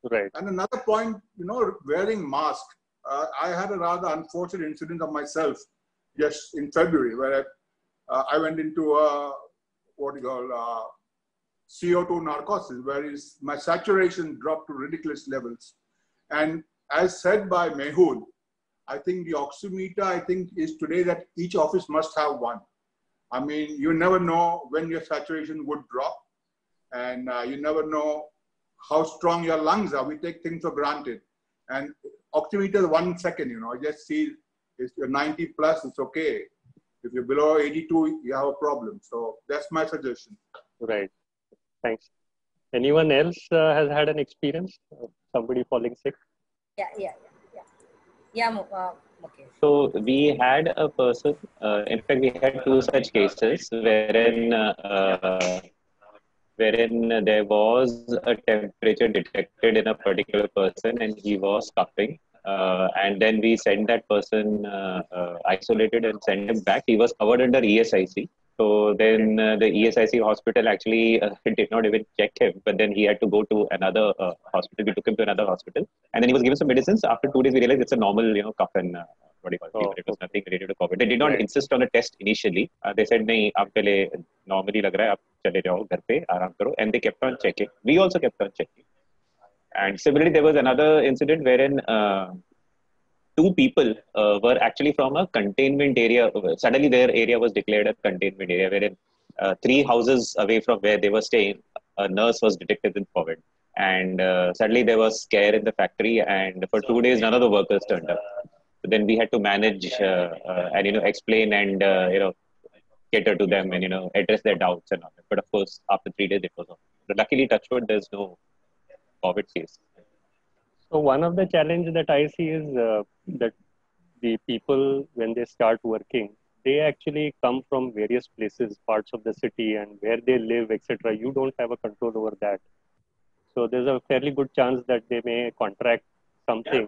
Right. And another point, you know, wearing mask. I had a rather unfortunate incident of myself just in February, where I went into what you call CO2 narcosis, where my saturation dropped to ridiculous levels. And as said by Mehul, I think the oximeter, I think, is today that each office must have one. I mean, you never know when your saturation would drop, and you never know how strong your lungs are. We take things for granted. And oximeter is 1 second, you know, just see if you're 90 plus, it's okay. If you're below 82, you have a problem. So that's my suggestion. Right. Thanks. Anyone else has had an experience of somebody falling sick? Yeah, Mukesh. So we had a person, in fact, we had 2 such cases wherein there was a temperature detected in a particular person and he was coughing. And then we sent that person isolated and sent him back. He was covered under ESIC. So then the ESIC hospital actually did not even check him, but then he had to go to another hospital. We took him to another hospital, and then he was given some medicines. After 2 days, we realized it's a normal, cough and 45 Oh, fever. It was okay. nothing related to COVID. They did not Right. insist on a test initially. They said, "नहीं, आप पहले normally लग रहा है, आप चले जाओ घर पे, आराम करो." And they kept on checking. We also kept on checking. And similarly, there was another incident wherein two people were actually from a containment area. Suddenly, their area was declared a containment area, wherein three houses away from where they were staying, a nurse was detected with COVID. And suddenly, there was scare in the factory, and for 2 days, none of the workers turned up. So then we had to manage and explain and cater to them and address their doubts and all that. But of course, after 3 days, it was off. But luckily, touchwood, there's no COVID case. So one of the challenges that I see is that the people, when they start working, they actually come from various places, parts of the city, and where they live, etc. You don't have a control over that. So there's a fairly good chance that they may contract something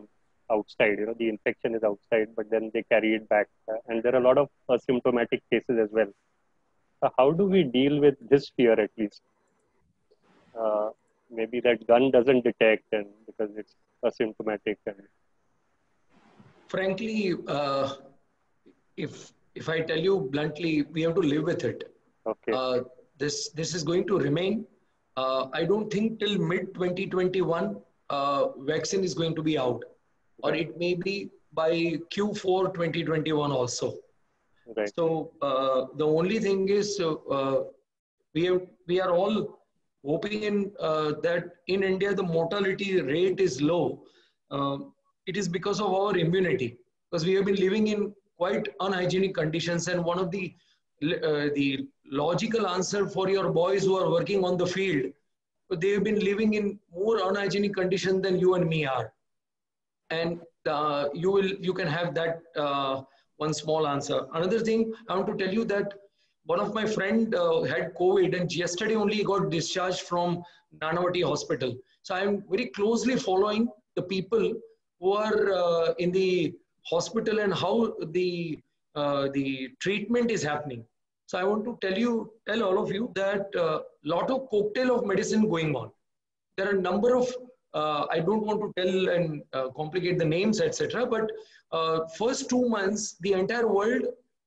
outside. The infection is outside, but then they carry it back. And there are a lot of asymptomatic cases as well. How do we deal with this fear at least? Maybe that gun doesn't detect, and because it's asymptomatic. And Frankly, if I tell you bluntly, we have to live with it. okay, This is going to remain. I don't think till mid 2021 vaccine is going to be out, or it may be by Q4 2021 also. right. So the only thing is we are all hoping in that in India the mortality rate is low. It is because of our immunity, because we have been living in quite unhygienic conditions, and one of the logical answer for your boys who are working on the field, they have been living in more unhygienic conditions than you and me are, and you can have that one small answer. Another thing I want to tell you that one of my friend had COVID, and yesterday only he got discharged from Nanavati Hospital. So I am very closely following the people who are in the hospital and how the treatment is happening. So I want to tell all of you that lot of cocktail of medicine going on. There are a number of I don't want to tell and complicate the names, etc. But first 2 months, the entire world,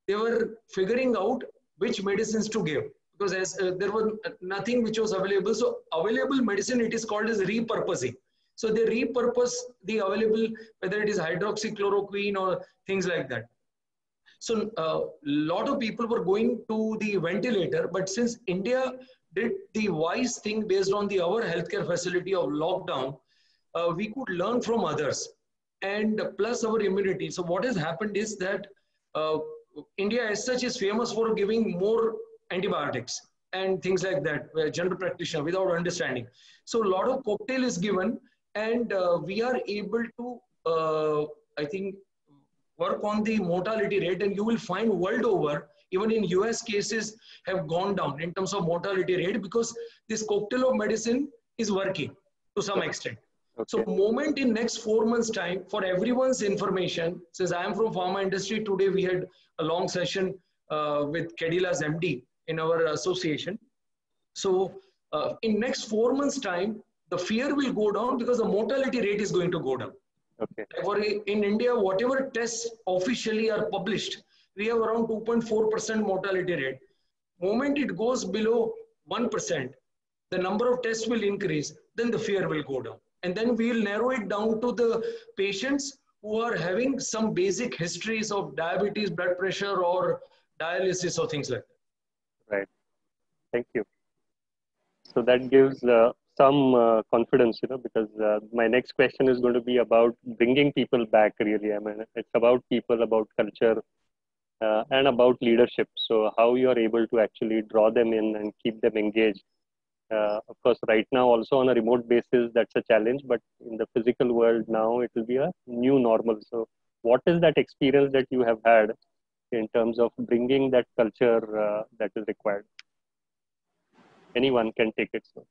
they were figuring out which medicines to give, because as there was nothing which was available. So available medicine, it is called as repurposing. So they repurpose the available, whether it is hydroxychloroquine or things like that. So a lot of people were going to the ventilator, but since India did the wise thing based on our healthcare facility of lockdown, we could learn from others, and plus our immunity. So what has happened is that India as such is famous for giving more antibiotics and things like that, general practitioner without understanding. So a lot of cocktail is given, and we are able to, I think, work on the mortality rate, and you will find world over, even in US cases have gone down in terms of mortality rate, because this cocktail of medicine is working to some extent. Okay. So moment in next 4 months time, for everyone's information, since I am from pharma industry, today we had a long session with Cadilla's MD in our association. So in next 4 months time, the fear will go down because the mortality rate is going to go down. Okay. For in India, whatever tests officially are published, we have around 2.4% mortality rate. Moment it goes below 1%, the number of tests will increase, then the fear will go down. And then we will narrow it down to the patients who are having some basic histories of diabetes, blood pressure, or dialysis, or things like that. Right. Thank you. So that gives some confidence, because my next question is going to be about bringing people back, really. I mean, it's about people, about culture, and about leadership. So how you are able to actually draw them in and keep them engaged. Of course, right now, also on a remote basis, that's a challenge, but in the physical world now, it will be a new normal. So what is that experience that you have had in terms of bringing that culture that is required? Anyone can take it. So.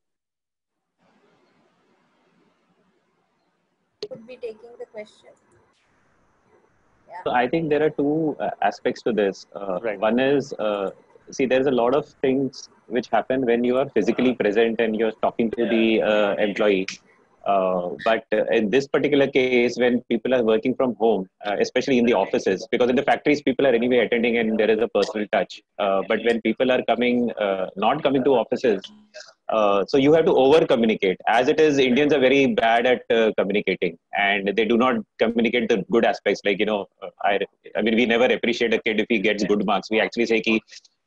Could be taking the question. So I think there are two aspects to this. Right. One is, see, there's a lot of things which happen when you are physically present and you're talking to the employee. But in this particular case, when people are working from home, especially in the offices, because in the factories people are anyway attending and there is a personal touch. But when people are coming, not coming to offices, so you have to over communicate. As it is, Indians are very bad at communicating, and they do not communicate the good aspects. Like, I mean, we never appreciate a kid if he gets good marks. We actually say कि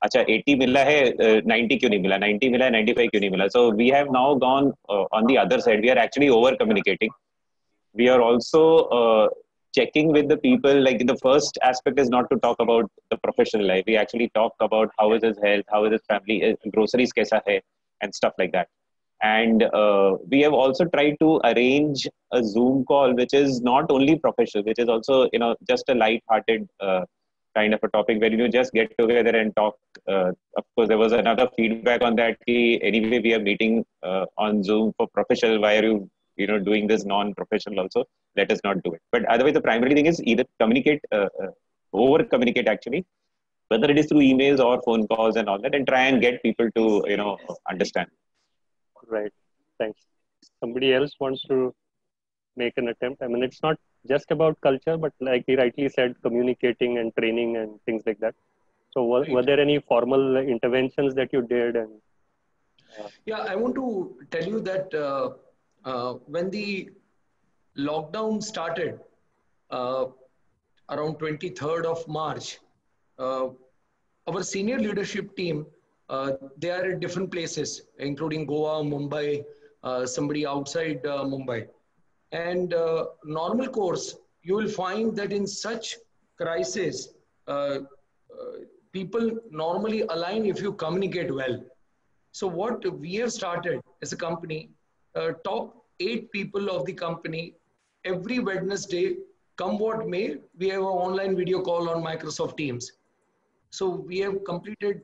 अच्छा 80 मिला है 90 क्यों नहीं मिला, 90 मिला है 95 क्यों नहीं मिला. So we have now gone on the other side. We are actually over communicating. We are also checking with the people. Like, the first aspect is not to talk about the professional life. We actually talk about how is his health, how is his family, groceries kaisa hai, and stuff like that. And we have also tried to arrange a Zoom call which is not only professional, which is also just a light-hearted kind of a topic where you just get together and talk. Of course, there was another feedback on that. Anyway, we are meeting on Zoom for professional. Why are you doing this non-professional also? Let us not do it. But otherwise, the primary thing is either communicate, over communicate actually, whether it is through emails or phone calls and all that, and try and get people to understand. Right. Thanks. Somebody else wants to make an attempt. I mean, it's not just about culture, but like he rightly said, communicating and training and things like that. So were there any formal interventions that you did? And yeah, I want to tell you that when the lockdown started around 23rd of March, our senior leadership team, they are at different places, including Goa, Mumbai, somebody outside Mumbai. And normal course, you will find that in such crisis, people normally align if you communicate well. So what we have started as a company, top 8 people of the company, every Wednesday, come what may, we have an online video call on Microsoft Teams. So we have completed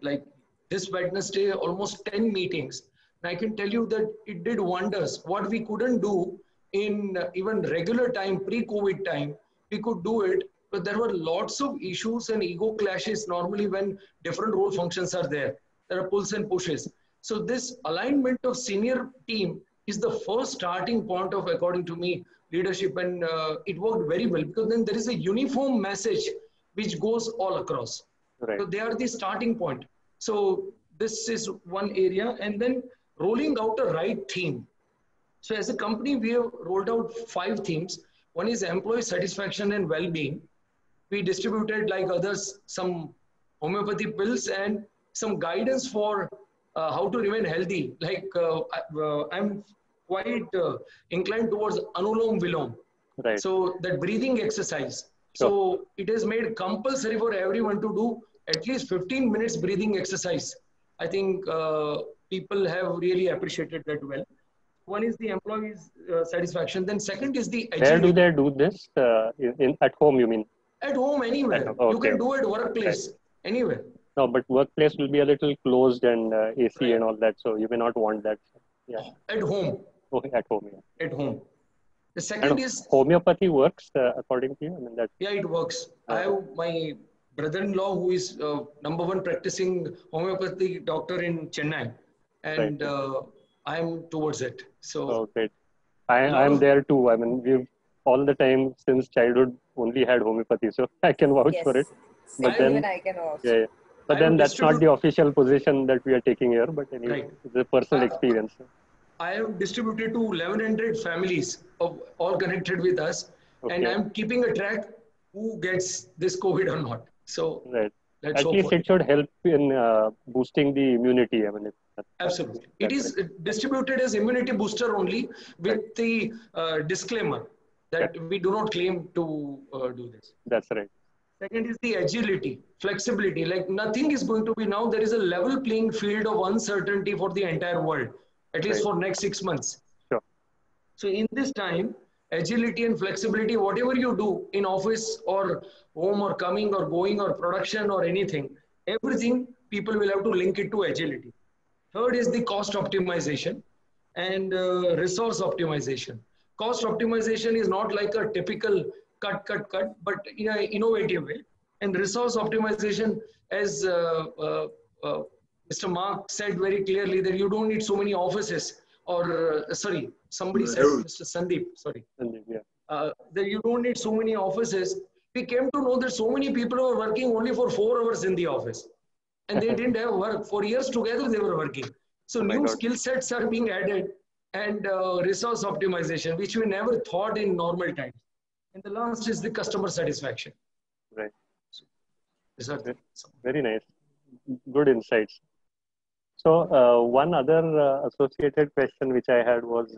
like this Wednesday, almost 10 meetings. And I can tell you that it did wonders. What we couldn't do in even regular time, pre-COVID time, we could do it, but there were lots of issues and ego clashes normally when different role functions are there. There are pulls and pushes. So this alignment of senior team is the first starting point of, according to me, leadership, and it worked very well because then there is a uniform message which goes all across. Right. So they are the starting point. So this is one area, and then rolling out a right theme. So as a company, we have rolled out 5 themes. One is employee satisfaction and well-being. We distributed, like others, some homeopathy pills and some guidance for how to remain healthy. Like I'm quite inclined towards Anulom Vilom. Right. So that breathing exercise. Sure. So it is made compulsory for everyone to do at least 15 minutes breathing exercise. I think people have really appreciated that well. One is the employees' satisfaction. Then second is the agility. Where do they do this? At home, you mean? At home, anywhere. Okay. You can do it workplace, anywhere. No, but workplace will be a little closed and AC and all that, so you may not want that. Yeah. At home. Okay, at home, yeah. At home. The second is homeopathy works according to you. I mean that. Yeah, it works. I have my brother-in-law who is #1 practicing homeopathy doctor in Chennai, and I am towards it. So great. I'm there too. I mean, we've all the time since childhood only had homeopathy, so I can vouch for it. But then I can vouch. Yeah. But then that's not the official position that we are taking here. But anyway, it's a personal experience. I have distributed to 1,100 families, all connected with us, and I'm keeping a track who gets this COVID or not. So let's at least it should help in boosting the immunity. I mean, absolutely, it is distributed as immunity booster only, with the disclaimer that we do not claim to do this. That's right. Second is the agility, flexibility. Like nothing is going to be now. There is a level playing field of uncertainty for the entire world, at least for next 6 months. Sure. So in this time, agility and flexibility, whatever you do in office or home or coming or going or production or anything, everything people will have to link it to agility. Third is the cost optimization and resource optimization. Cost optimization is not like a typical cut, but in an innovative way. And resource optimization, as Mr. Mark said very clearly, that you don't need so many offices. or sorry, somebody said, Mr. Sandeep, sorry, that you don't need so many offices. We came to know that so many people were working only for 4 hours in the office, and they didn't have work. For years together, they were working. So new skill sets are being added, and resource optimization, which we never thought in normal times. And the last is the customer satisfaction. Right. So, very nice. Good insights. So one other associated question which I had was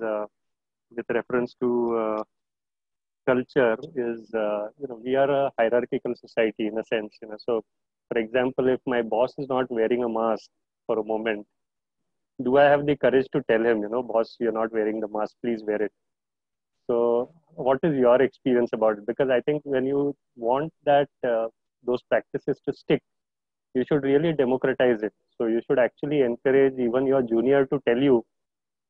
with reference to culture is, we are a hierarchical society in a sense, So, for example, if my boss is not wearing a mask for a moment, do I have the courage to tell him, boss, you're not wearing the mask, please wear it? So what is your experience about it? Because I think when you want that those practices to stick, you should really democratize it. So you should actually encourage even your junior to tell you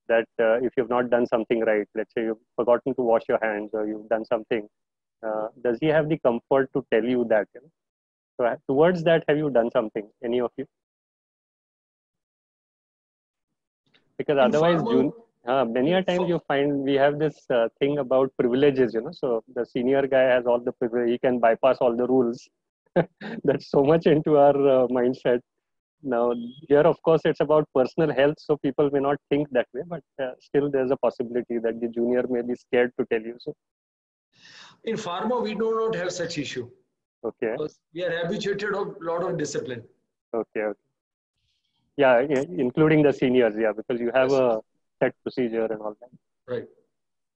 that if you've not done something right, let's say you've forgotten to wash your hands or you've done something, does he have the comfort to tell you that? So towards that, have you done something, any of you? Because otherwise, many a times you find we have this thing about privileges, So the senior guy has all the privilege; he can bypass all the rules. That's so much into our mindset. Now, here, of course, it's about personal health, so people may not think that way, but still there's a possibility that the junior may be scared to tell you. So, in pharma, we do not have such issue. Okay. Because we are habituated of a lot of discipline. Okay. Yeah, including the seniors, because you have a set procedure and all that. Right.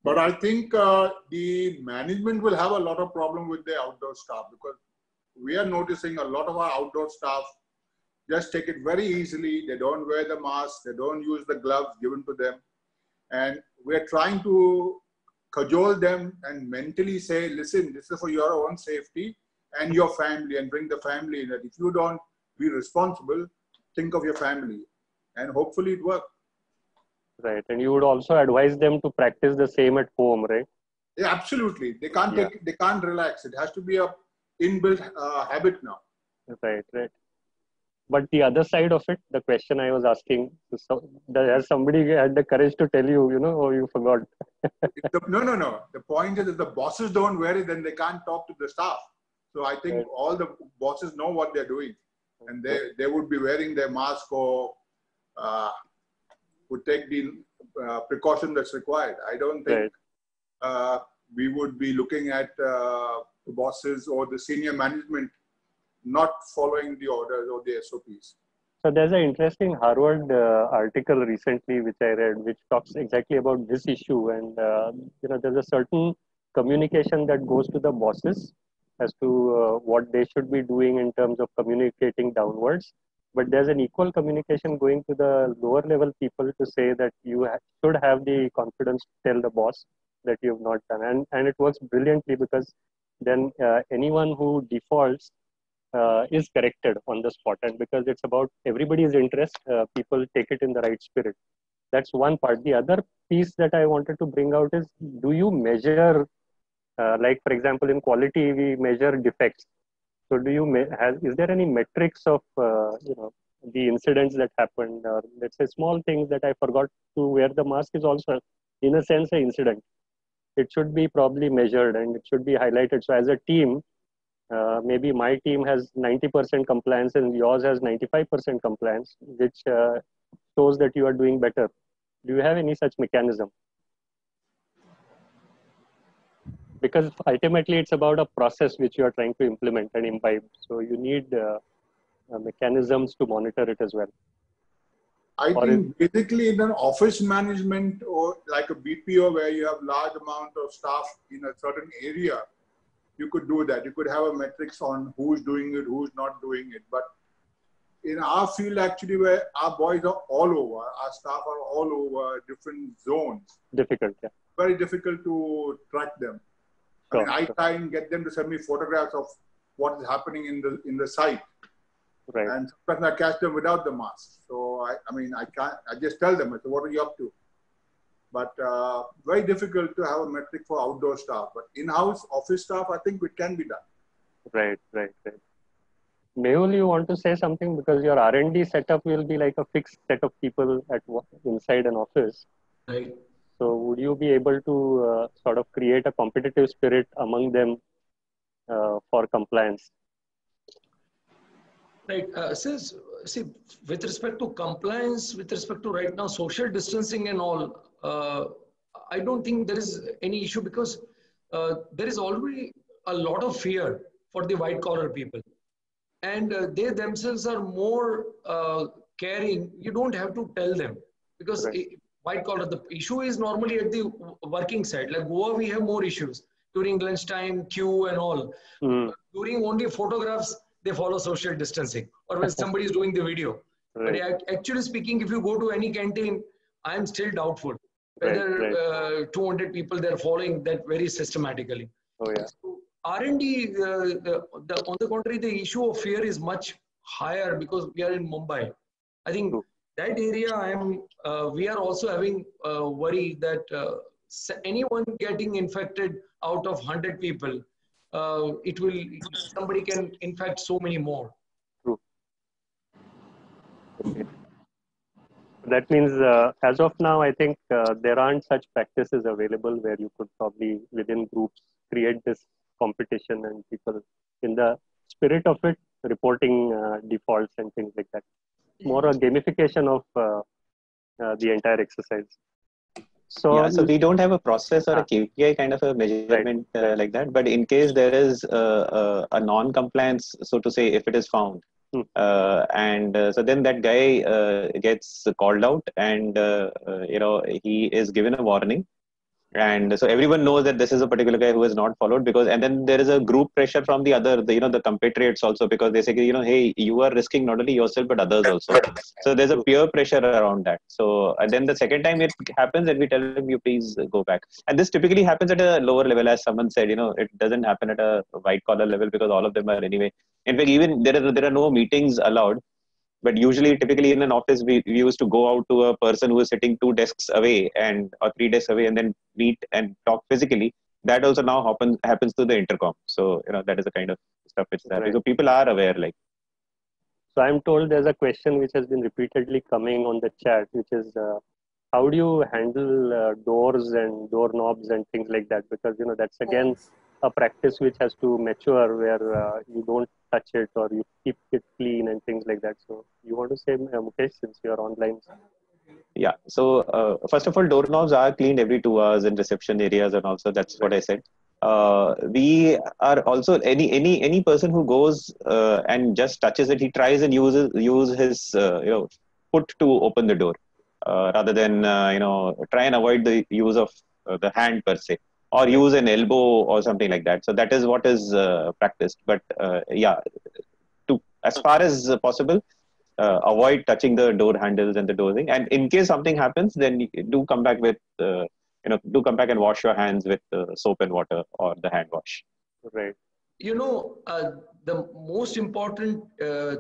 But I think the management will have a lot of problem with the outdoor staff, because we are noticing a lot of our outdoor staff just take it very easily. They don't wear the mask. They don't use the gloves given to them. And we're trying to cajole them and mentally say, listen, this is for your own safety and your family, and bring the family in. That if you don't be responsible, think of your family. And hopefully it works. Right. And you would also advise them to practice the same at home, right? Yeah, absolutely. They can't they can't relax. It has to be a inbuilt habit now. Right. But the other side of it, the question I was asking, has somebody had the courage to tell you, or you forgot? No. The point is, if the bosses don't wear it, then they can't talk to the staff. So I think all the bosses know what they're doing, and they would be wearing their mask or would take the precaution that's required. I don't think we would be looking at the bosses or the senior management not following the orders or the SOPs. So there's an interesting Harvard article recently which I read, which talks exactly about this issue. And there's a certain communication that goes to the bosses as to what they should be doing in terms of communicating downwards. But there's an equal communication going to the lower level people to say that you should have the confidence to tell the boss that you've not done. And it works brilliantly, because then anyone who defaults is corrected on the spot. And because it's about everybody's interest, people take it in the right spirit. That's one part. The other piece that I wanted to bring out is, do you measure, like for example, in quality, we measure defects. So do you is there any metrics of, the incidents that happened, or let's say small things that I forgot to wear the mask is also, in a sense, an incident. It should be probably measured and it should be highlighted. So as a team, maybe my team has 90% compliance and yours has 95% compliance, which shows that you are doing better. Do you have any such mechanism? Because ultimately it's about a process which you are trying to implement and imbibe. So you need mechanisms to monitor it as well. I think basically in an office management or like a BPO where you have large amount of staff in a certain area, you could do that. You could have a metrics on who's doing it, who's not doing it. But in our field, actually, where our boys are all over, our staff are all over different zones. Difficult, yeah. Very difficult to track them. Sure, I try and get them to send me photographs of what is happening in the site. Right. And sometimes I catch them without the mask. So I just tell them, I say, what are you up to? But very difficult to have a metric for outdoor staff. But in-house office staff, I think it can be done. Right. Mehul, you want to say something, because your R&D setup will be like a fixed set of people inside an office. Right. So would you be able to sort of create a competitive spirit among them for compliance? Right. See, with respect to compliance, with respect to right now social distancing and all, I don't think there is any issue because there is already a lot of fear for the white collar people, and they themselves are more caring. You don't have to tell them because Right. white collar, the issue is normally at the working side. Like Goa, we have more issues during lunchtime queue and all. Mm. During only photographs, they follow social distancing, or when somebody is doing the video. But Right. actually speaking, if you go to any canteen, I am still doubtful Right. whether Right. 200 people they're following that very systematically. Oh yeah. R&D, on the contrary, the issue of fear is much higher because we are in Mumbai. I think True. that area, we are also having worry that anyone getting infected out of 100 people, somebody can infect so many more. True. Okay. That means as of now, I think there aren't such practices available where you could probably within groups create this competition and people in the spirit of it reporting defaults and things like that. More a gamification of the entire exercise. So, Yeah, so we don't have a process or a Ah. KPI kind of a measurement like that. But in case there is a non-compliance, so to say, if it is found, Hmm. and so then that guy gets called out, and he is given a warning, and so everyone knows that this is a particular guy who has not followed, because and then there is a group pressure from the other, the compatriots also, because they say, hey, you are risking not only yourself but others also. So there's a True. peer pressure around that. So and then the second time it happens, and we tell him, you please go back. And this typically happens at a lower level, as someone said. It doesn't happen at a white collar level because all of them are anyway. In fact, even there are no meetings allowed. But usually, typically in an office, we used to go out to a person who is sitting 2 desks away or 3 desks away, and then meet and talk physically. That also now happens through the intercom. So that is the kind of stuff which is happening. Right. So people are aware, like. So I'm told there's a question which has been repeatedly coming on the chat, which is how do you handle doors and doorknobs and things like that? Because that's again a practice which has to mature, where you don't touch it or you keep it clean and things like that. So you want to say, Mukesh, since you are online? Yeah. So first of all, doorknobs are cleaned every 2 hours in reception areas, and also that's what I said. We are also any person who goes and just touches it, he tries and use his foot to open the door, rather than try and avoid the use of the hand per se, or use an elbow or something like that. So that is what is practiced. But yeah, to as far as possible, avoid touching the door handles and the door thing. And in case something happens, then you do come back with do come back and wash your hands with soap and water or the hand wash. Right. The most important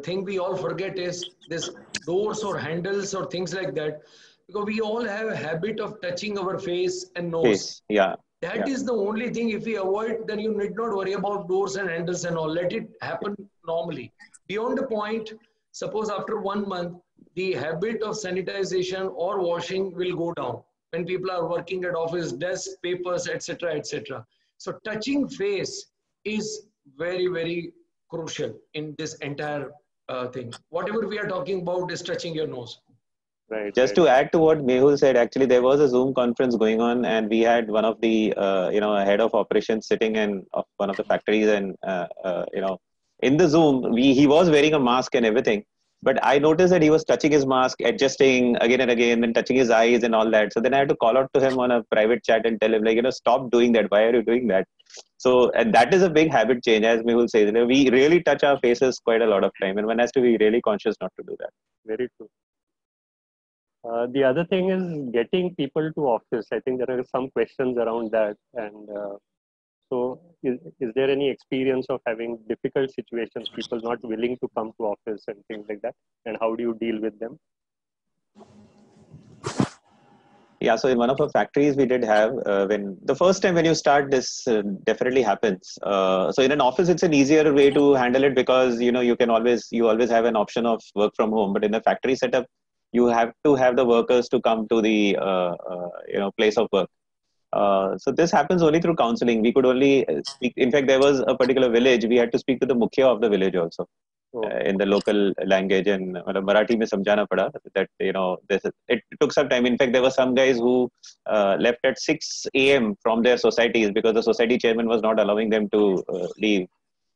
thing we all forget is this doors or handles or things like that, because we all have a habit of touching our face and nose. Face, yeah. That is the only thing. If we avoid, then you need not worry about doors and handles and all. Let it happen normally. Beyond the point, suppose after 1 month, the habit of sanitization or washing will go down when people are working at office, desks, papers, etc., etc. So touching face is very, very crucial in this entire thing. Whatever we are talking about is touching your nose. Right. Just to add to what Mehul said, actually there was a Zoom conference going on, and we had one of the head of operations sitting in one of the factories, and in the Zoom he was wearing a mask and everything, but I noticed that he was touching his mask, adjusting again and again, and touching his eyes and all that. So then I had to call out to him on a private chat and tell him, like, stop doing that. Why are you doing that? So, and that is a big habit change, as Mehul says. We really touch our faces quite a lot of time, and one has to be really conscious not to do that. Very true. The other thing is getting people to office. I think there are some questions around that. And so is there any experience of having difficult situations, people not willing to come to office and things like that? And how do you deal with them? Yeah, so in one of our factories, we did have when the first time when you start, this definitely happens. So in an office, it's an easier way to handle it because you always have an option of work from home. But in a factory setup, you have to have the workers to come to the place of work. So this happens only through counseling. We could only speak. In fact, there was a particular village. We had to speak to the mukhya of the village also in the local language, and Marathi mein samjhana pada that it took some time. In fact, there were some guys who left at 6 a.m. from their societies because the society chairman was not allowing them to leave.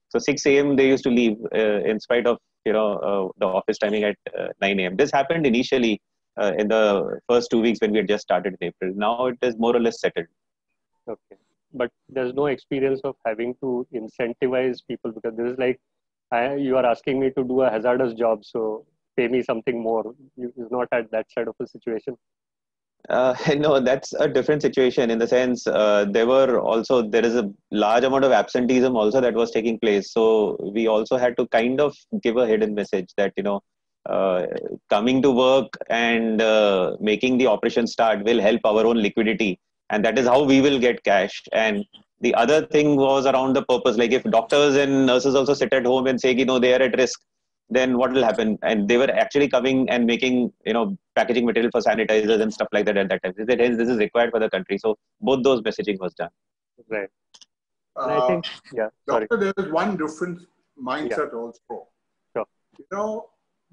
So 6 a.m. they used to leave in spite of the office timing at 9 a.m. This happened initially in the first 2 weeks when we had just started in April. Now it is more or less settled. Okay. But there's no experience of having to incentivize people, because this is like, you are asking me to do a hazardous job, so pay me something more. It's not at that side of a situation. No, that's a different situation in the sense there is a large amount of absenteeism also that was taking place. So we also had to kind of give a hidden message that coming to work and making the operation start will help our own liquidity, and that is how we will get cash. And the other thing was around the purpose, like if doctors and nurses also sit at home and say they are at risk, then what will happen? And they were actually coming and making packaging material for sanitizers and stuff like that at that time. Hence this is required for the country. So both those messaging was done. Right. I think sorry. Doctor, there is one different mindset also. Sure.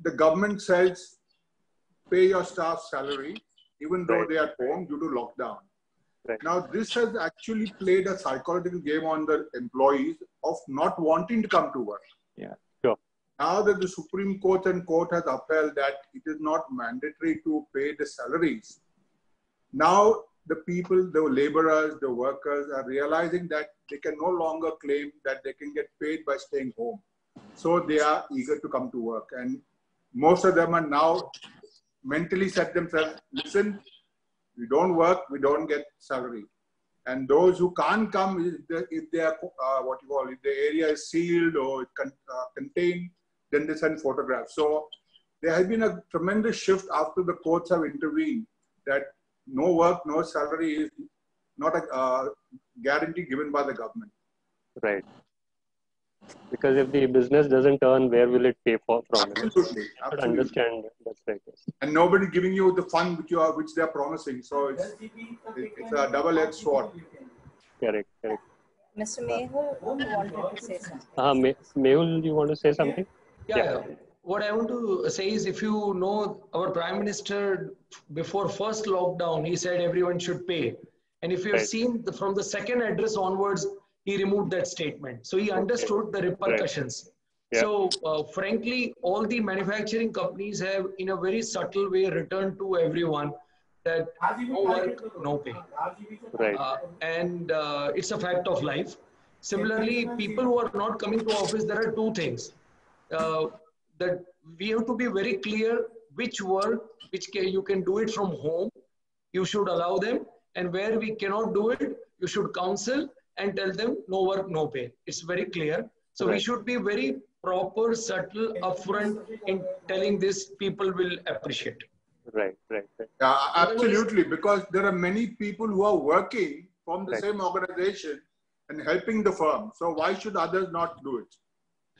The government says pay your staff salary even though they are at home due to lockdown. Right. Now, this has actually played a psychological game on the employees of not wanting to come to work. Yeah. Sure. Now that the Supreme Court and court has upheld that it is not mandatory to pay the salaries, now the people, the laborers, the workers are realizing that they can no longer claim that they can get paid by staying home. So they are eager to come to work. And most of them are now mentally set themselves, listen, we don't work, we don't get salary. And those who can't come, if they are, if the area is sealed or contained, then they send photographs. So there has been a tremendous shift after the courts have intervened that no work, no salary is not a guarantee given by the government. Right. Because if the business doesn't earn, where will it pay from? Absolutely. I understand. That's right. Yes. And nobody giving you the fund which they are promising. So it's a double-edged sword. Correct. Mr. Mehul wanted to say something. Mehul, you want to say something? Yeah. What I want to say is, if you know, our Prime Minister, before first lockdown, he said everyone should pay. And if you have seen from the second address onwards, he removed that statement. So he understood the repercussions. Right. So frankly, all the manufacturing companies have in a very subtle way returned to everyone that no work, no pay. Right. And it's a fact of life. Similarly, people who are not coming to office, there are two things. That we have to be very clear which work, you can do it from home, you should allow them. And where we cannot do it, you should counsel and tell them no work, no pay. It's very clear. So we should be very proper, subtle, upfront in telling this. People will appreciate. Right. Yeah, absolutely. Because there are many people who are working from the same organization and helping the firm. So why should others not do it?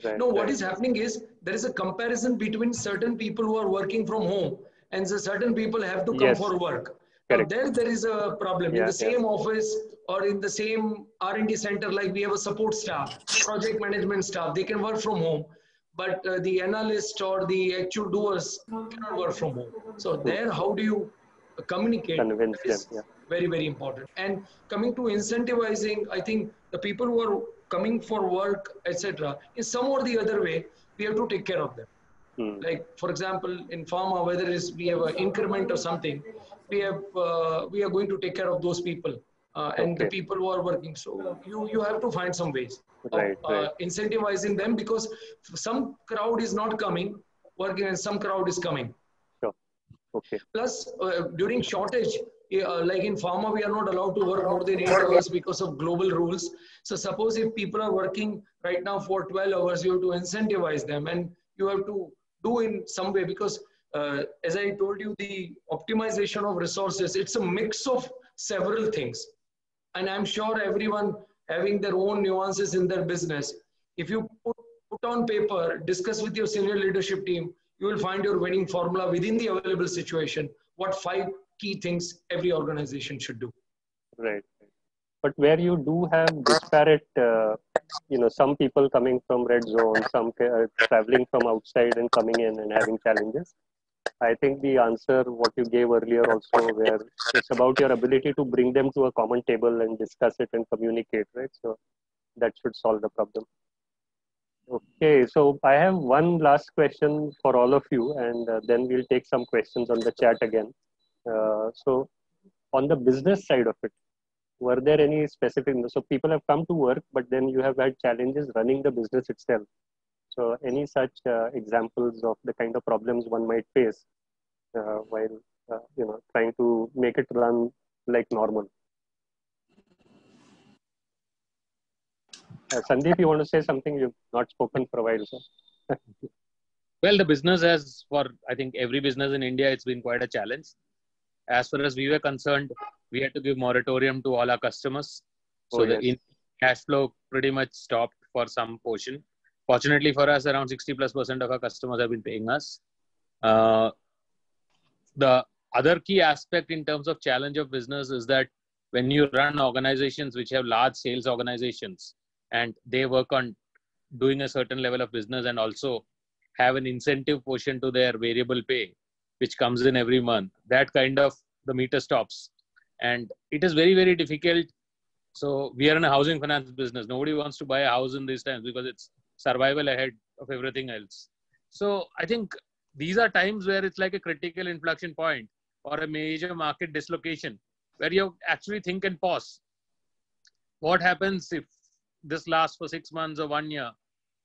Right, no, what is happening is there is a comparison between certain people who are working from home and the certain people have to come for work. Now there is a problem. In the same office or in the same R&D center, like we have a support staff, project management staff, they can work from home. But the analyst or the actual doers cannot work from home. So there, how do you communicate? Convince them, very, very important. And coming to incentivizing, I think the people who are coming for work, etc., in some or the other way, we have to take care of them. Like, for example, in pharma, whether it's we have an increment or something, we are going to take care of those people and the people who are working. So you have to find some ways of incentivizing them, because some crowd is not coming working and some crowd is coming. Sure. Okay. Plus, during shortage, like in pharma, we are not allowed to work more than 8 hours because of global rules. So suppose if people are working right now for 12 hours, you have to incentivize them, and you have to do in some way, because as I told you, the optimization of resources, it's a mix of several things. And I'm sure everyone having their own nuances in their business, if you put on paper, discuss with your senior leadership team, you will find your winning formula within the available situation. What 5 key things every organization should do. Right. But where you do have disparate, some people coming from red zone, some traveling from outside and coming in and having challenges. I think the answer, what you gave earlier also, where it's about your ability to bring them to a common table and discuss it and communicate, right? So that should solve the problem. Okay, so I have one last question for all of you, and then we'll take some questions on the chat again. So on the business side of it, were there any specific, so people have come to work, but then you have had challenges running the business itself. So any such examples of the kind of problems one might face while trying to make it run like normal? Sandeep, you want to say something? You've not spoken for a while, sir. Well, the business has, for I think every business in India, it's been quite a challenge. As far as we were concerned, we had to give moratorium to all our customers. So the cash flow pretty much stopped for some portion. Fortunately for us, around 60+% of our customers have been paying us. The other key aspect in terms of challenge of business is that when you run organizations which have large sales organizations and they work on doing a certain level of business and also have an incentive portion to their variable pay, which comes in every month, that kind of the meter stops. And it is very, very difficult. So we are in a housing finance business. Nobody wants to buy a house in these times because it's survival ahead of everything else. So I think these are times where it's like a critical inflection point or a major market dislocation where you actually think and pause. What happens if this lasts for 6 months or 1 year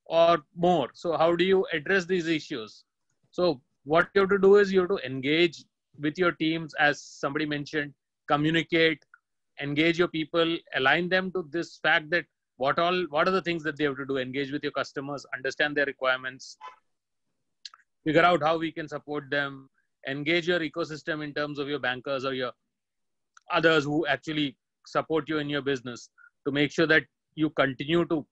or more? So how do you address these issues? So what you have to do is you have to engage with your teams, as somebody mentioned, communicate, engage your people, align them to this fact that what are the things that they have to do, engage with your customers, understand their requirements, figure out how we can support them, engage your ecosystem in terms of your bankers or your others who actually support you in your business to make sure that you continue to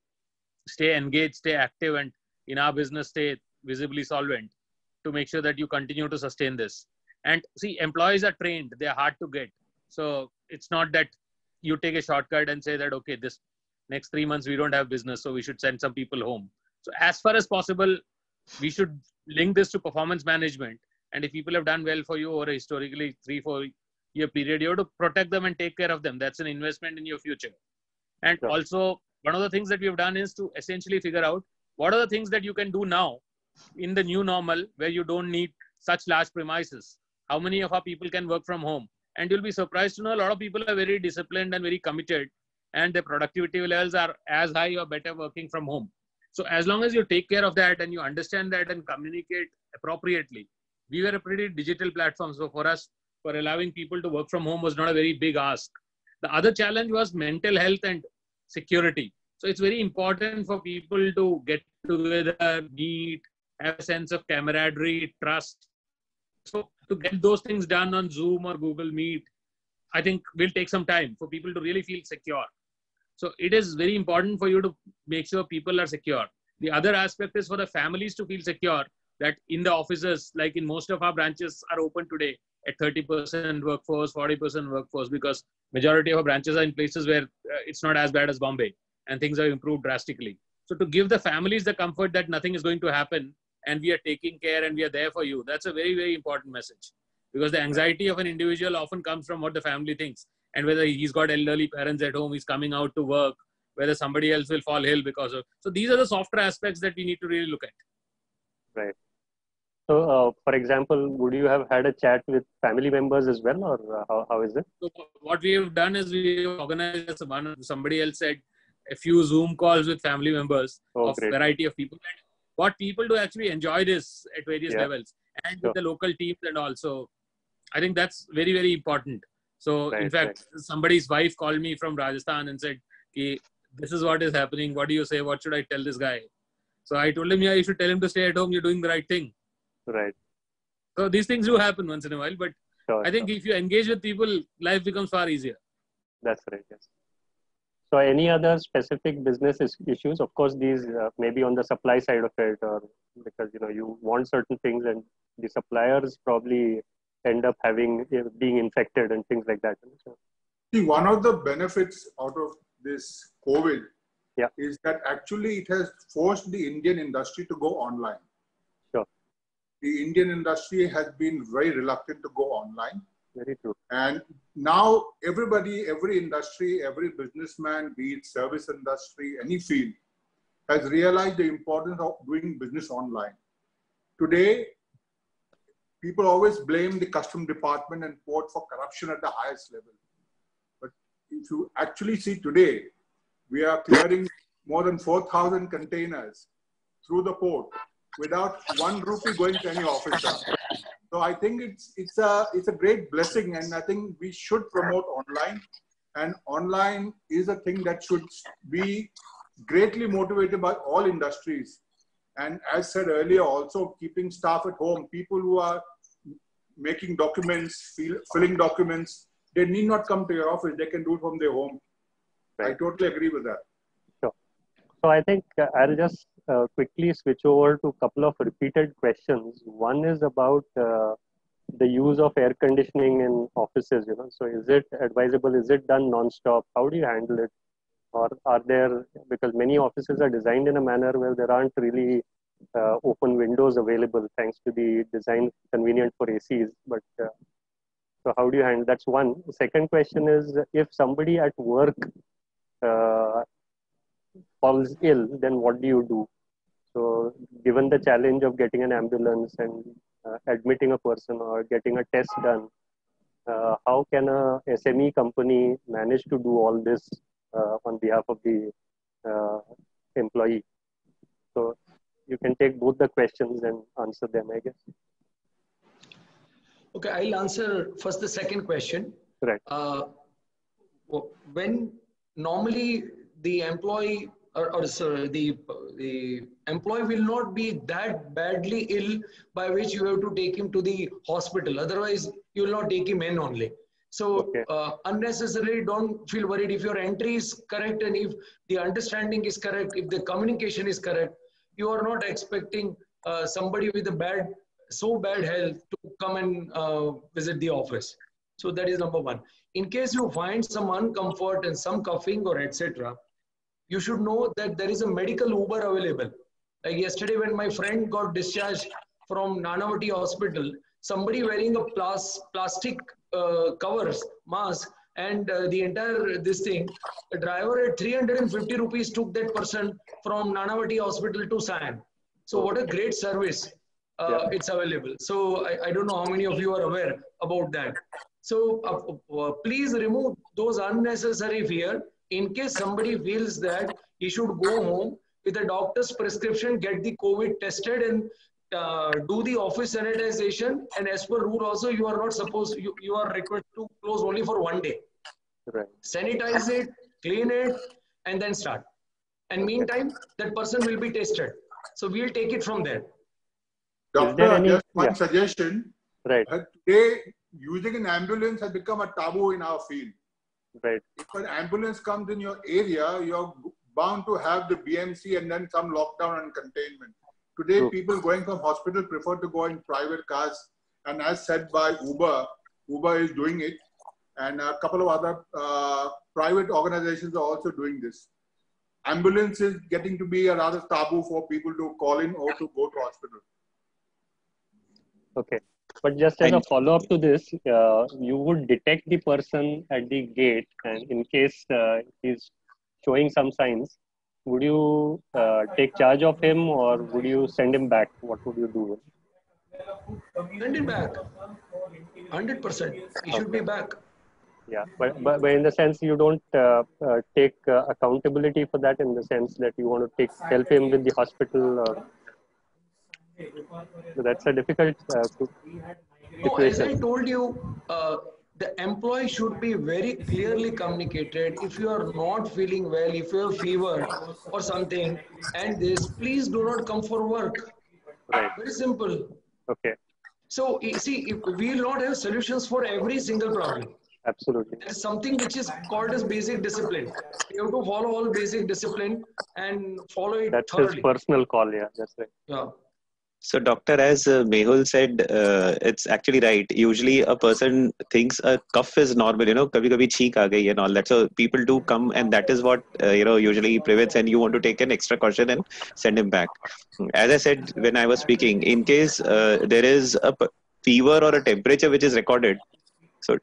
stay engaged, stay active, and in our business, stay visibly solvent to make sure that you continue to sustain this. And see, employees are trained, they are hard to get. So it's not that you take a shortcut and say that, okay, this next 3 months, we don't have business, so we should send some people home. So as far as possible, we should link this to performance management. And if people have done well for you over a historically 3-4 year period, you have to protect them and take care of them. That's an investment in your future. And also, one of the things that we have done is to essentially figure out what are the things that you can do now in the new normal where you don't need such large premises. How many of our people can work from home? And you'll be surprised to know a lot of people are very disciplined and very committed, and their productivity levels are as high or better working from home. So as long as you take care of that and you understand that and communicate appropriately, we were a pretty digital platform. So for us, for allowing people to work from home was not a very big ask. The other challenge was mental health and security. So it's very important for people to get together, meet, have a sense of camaraderie, trust. So to get those things done on Zoom or Google Meet, I think will take some time for people to really feel secure. So it is very important for you to make sure people are secure. The other aspect is for the families to feel secure that in the offices, like in most of our branches are open today at 30% workforce, 40% workforce, because majority of our branches are in places where it's not as bad as Bombay and things have improved drastically. So to give the families the comfort that nothing is going to happen and we are taking care and we are there for you, that's a very, very important message. Because the anxiety of an individual often comes from what the family thinks. And whether he's got elderly parents at home, he's coming out to work, whether somebody else will fall ill because of. So these are the softer aspects that we need to really look at. Right. So, for example, would you have had a chat with family members as well, or how is it? So what we have done is we organized, somebody else said, a few Zoom calls with family members of great. Variety of people. And got people to actually enjoy this at various levels and with the local teams and also. I think that's very, very important. So in fact, somebody's wife called me from Rajasthan and said, this is what is happening. What do you say? What should I tell this guy? So I told him, yeah, you should tell him to stay at home. You're doing the right thing. Right. So these things do happen once in a while. But I think if you engage with people, life becomes far easier. That's right. Yes. So any other specific business issues? Of course, these maybe on the supply side of it, or because you want certain things, and the suppliers probably end up being infected and things like that. So, see, one of the benefits out of this COVID yeah, is that actually it has forced the Indian industry to go online. Sure. The Indian industry has been very reluctant to go online. Very true. And now everybody, every industry, every businessman, be it service industry, any field, has realized the importance of doing business online. Today, people always blame the custom department and port for corruption at the highest level. But if you actually see today, we are clearing more than 4,000 containers through the port without 1 rupee going to any officer. So I think it's a great blessing, and I think we should promote online. And online is a thing that should be greatly motivated by all industries. And as said earlier, also keeping staff at home, people who are making documents, filling documents, they need not come to your office. They can do it from their home. Right. I totally agree with that. Sure. So I think I'll just quickly switch over to a couple of repeated questions. One is about the use of air conditioning in offices. So is it advisable? Is it done non-stop? How do you handle it? Or are there, because many offices are designed in a manner where there aren't really open windows available thanks to the design convenient for ACs. But so how do you handle? That's one. The second question is, if somebody at work falls ill, then what do you do? So given the challenge of getting an ambulance and admitting a person or getting a test done, how can a SME company manage to do all this on behalf of the employee? So you can take both the questions and answer them, I guess. Okay, I'll answer first the second question. Right. When normally the employee the employee will not be that badly ill by which you have to take him to the hospital. Otherwise, you will not take him in only. So okay. Unnecessarily, don't feel worried. If your entry is correct and if the understanding is correct, if the communication is correct, you are not expecting somebody with a so bad health to come and visit the office. So that is number one. In case you find some uncomfort and some coughing or etc., you should know that there is a medical Uber available. Like yesterday when my friend got discharged from Nanavati Hospital, somebody wearing a plastic covers, mask, and the entire the driver at 350 rupees took that person from Nanavati Hospital to Sion. So what a great service it's available. So I don't know how many of you are aware about that. So please remove those unnecessary fear. In case somebody feels that he should go home with a doctor's prescription, get the COVID tested and do the office sanitization. And as per rule also, you are not supposed, you are required to close only for 1 day. Right. Sanitize it, clean it, and then start. And meantime, that person will be tested. So we'll take it from there. Doctor, just one suggestion. Right. Today, using an ambulance has become a taboo in our field. Right. If an ambulance comes in your area, you're bound to have the BMC and then some lockdown and containment. Today, True. People going from hospital prefer to go in private cars. And as said by Uber, Uber is doing it. And a couple of other private organizations are also doing this. Ambulance is getting to be a rather taboo for people to call in or to go to hospital. Okay. But just as a follow-up to this, you would detect the person at the gate, and in case he's showing some signs, would you take charge of him or would you send him back? What would you do? Send him back. 100%. He should be back. Yeah, but in the sense you don't take accountability for that, in the sense that you want to help him with the hospital, or so that's a difficult situation. No, as I told you, the employee should be very clearly communicated. If you are not feeling well, if you have fever or something, and this, please do not come for work. Right. Very simple. Okay. So, see, we will not have solutions for every single problem. Absolutely. There is something which is called as basic discipline. You have to follow all basic discipline and follow it That's his thoroughly. personal call. Yeah, that's right. Yeah. So, doctor, as Mehul said, it's actually right. Usually, a person thinks a cough is normal. Kabhi kabhi cheek aa gayi and all that. So, people do come, and that is what usually prevents. And you want to take an extra caution and send him back. As I said when I was speaking, in case there is a fever or a temperature which is recorded, so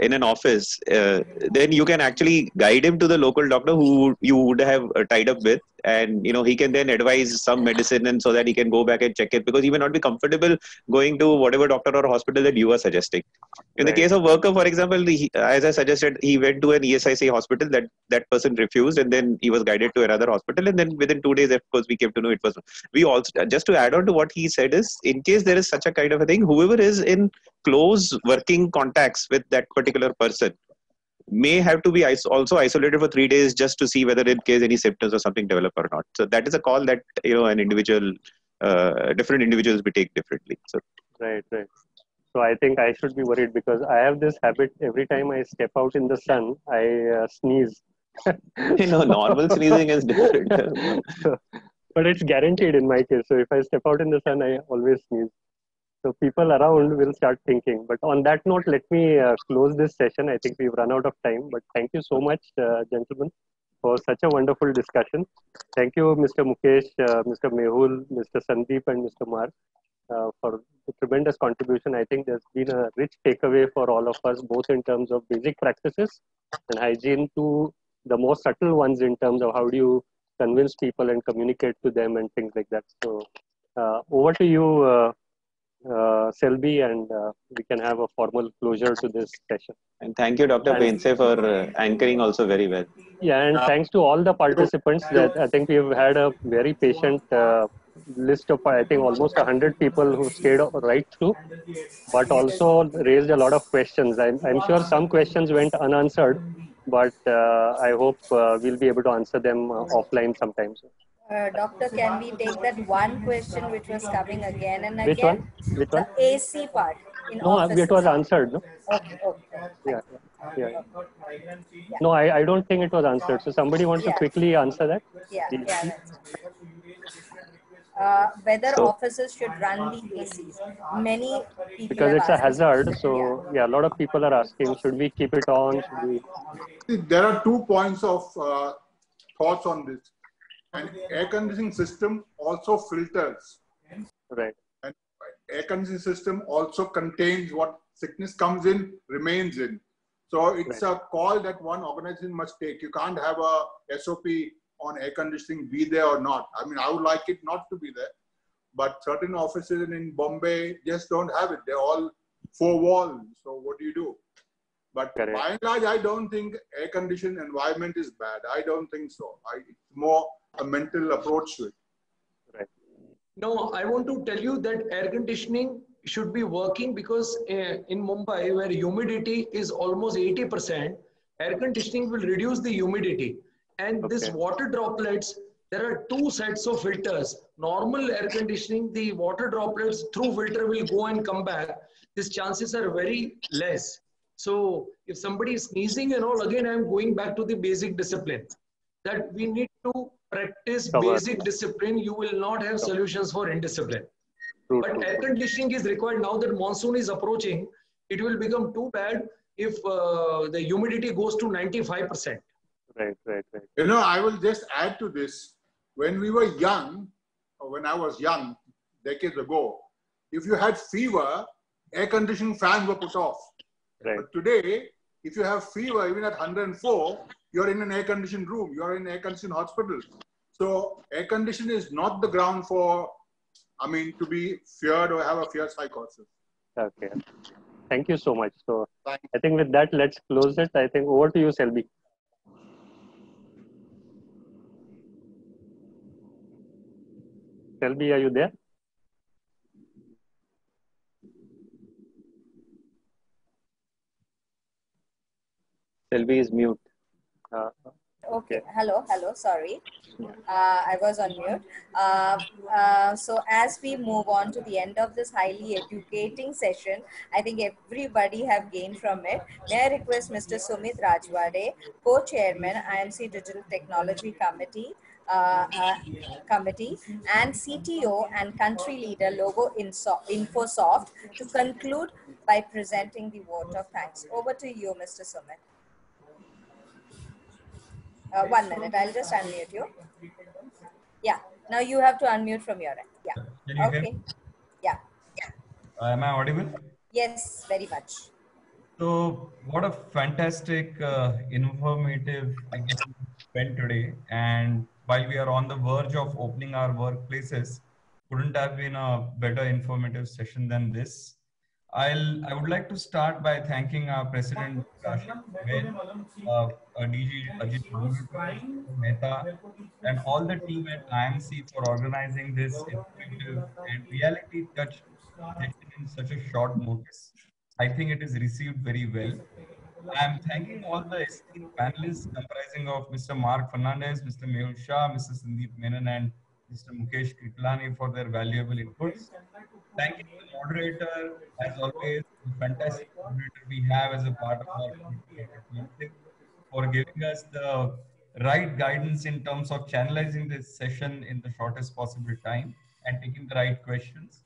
in an office, then you can actually guide him to the local doctor who you would have tied up with, and he can then advise some medicine, and so that he can go back and check it, because he may not be comfortable going to whatever doctor or hospital that you are suggesting. In the Right. case of worker, for example, as I suggested, he went to an ESIC hospital. That person refused, and then he was guided to another hospital, and then within 2 days, of course, we came to know it was. We also, just to add on to what he said, is in case there is such a kind of a thing, whoever is in close working contacts with that particular person may have to be also isolated for 3 days, just to see whether in case any symptoms or something develop or not. So that is a call that an individual, different individuals may take differently. So Right. So I think I should be worried because I have this habit. Every time I step out in the sun, I sneeze. normal sneezing is different. So, but it's guaranteed in my case. So if I step out in the sun, I always sneeze. So people around will start thinking. But on that note, let me close this session. I think we've run out of time. But thank you so much, gentlemen, for such a wonderful discussion. Thank you, Mr. Mukesh, Mr. Mehul, Mr. Sandeep, and Mr. Mark, for the tremendous contribution. I think there's been a rich takeaway for all of us, both in terms of basic practices and hygiene, to the more subtle ones in terms of how do you convince people and communicate to them and things like that. So over to you, Selby, and we can have a formal closure to this session. And thank you, Dr. And- Painse, for anchoring also very well. Yeah, and thanks to all the participants. That I think we've had a very patient list of, I think, almost 100 people who stayed right through, but also raised a lot of questions. I'm sure some questions went unanswered, but I hope we'll be able to answer them offline sometimes. Doctor, can we take that one question which was coming again and Which again? one? Which The one? AC part in No, offices. it was answered. No. Okay. Yeah. No, I don't think it was answered. So somebody wants to quickly answer that? Yeah. Please. Whether So- offices should run the ACs. Many people Because have it's a asked this hazard. question. So yeah, a lot of people are asking, should we keep it on? Should we? There are 2 points of thoughts on this. An air conditioning system also filters. Right. And air conditioning system also contains what sickness comes in, remains in. So it's a call that one organization must take. You can't have a SOP on air conditioning be there or not. I mean, I would like it not to be there, but certain offices in Bombay just don't have it. They're all 4 walls. So what do you do? But Correct. by and large, I don't think air conditioned environment is bad. I don't think so. It's more a mental approach to it. Right. No, I want to tell you that air conditioning should be working because in Mumbai, where humidity is almost 80%, air conditioning will reduce the humidity. And this water droplets, there are 2 sets of filters. Normal air conditioning, the water droplets through filter will go and come back. These chances are very less. So if somebody is sneezing and all, again, I'm going back to the basic discipline that we need to practice basic discipline. You will not have solutions for indiscipline. But air conditioning is required now that monsoon is approaching. It will become too bad if the humidity goes to 95%. Right. I will just add to this. When we were young, or when I was young, decades ago, if you had fever, air conditioning fans were put off. Right. But today, if you have fever, even at 104, you're in an air-conditioned room. You're in an air-conditioned hospital. So air conditioning is not the ground for, to be feared or have a fear psychosis. Okay. Thank you so much. So I think with that, let's close it. I think over to you, Selby. Selby, are you there? Selby is mute. Okay. Hello. Sorry. I was on mute. So as we move on to the end of this highly educating session, I think everybody have gained from it. May I request Mr. Sumit Rajwade, Co-Chairman, IMC Digital Technology Committee, and CTO and Country Leader Logo Infosoft to conclude by presenting the vote of thanks. Over to you, Mr. Sumit. 1 minute, I'll just unmute you. Yeah, now you have to unmute from your end. Yeah. Can you hear me? Yeah. Am I audible? Yes, very much. So, what a fantastic, informative event today. And while we are on the verge of opening our workplaces, couldn't have been a better informative session than this. I would like to start by thanking our President DG Ajit Mehta, and all the team at IMC for organizing this informative and reality touch session in such a short notice. I think it is received very well. I'm thanking all the esteemed panelists comprising of Mr. Mark Fernandez, Mr. Mehul Shah, Mr. Sandeep Menon, and Mr. Mukesh Kritlani for their valuable inputs. Thanking the moderator, as always, the fantastic moderator we have as a part of our community, for giving us the right guidance in terms of channelizing this session in the shortest possible time and taking the right questions.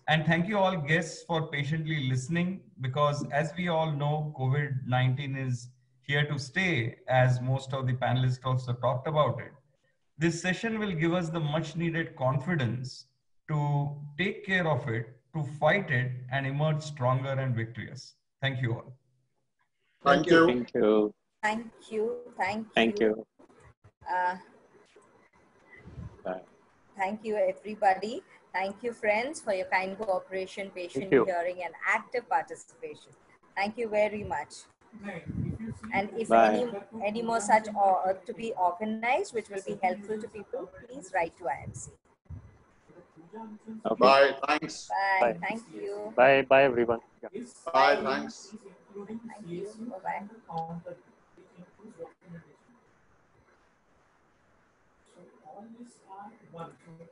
And thank you all guests for patiently listening, because as we all know, COVID-19 is here to stay, as most of the panelists also talked about it. This session will give us the much needed confidence to take care of it, to fight it, and emerge stronger and victorious. Thank you all. Thank you. Thank you. Thank you. Thank you. Thank you, everybody. Thank you, friends, for your kind cooperation, patient hearing, and active participation. Thank you very much. And if any more such to be organized, which will be helpful to people, please write to IMC. Okay. Bye. Thanks. Bye. Bye. Thank you. Bye. Bye, everyone. Yeah. Bye. Thanks. Thank you. Bye-bye.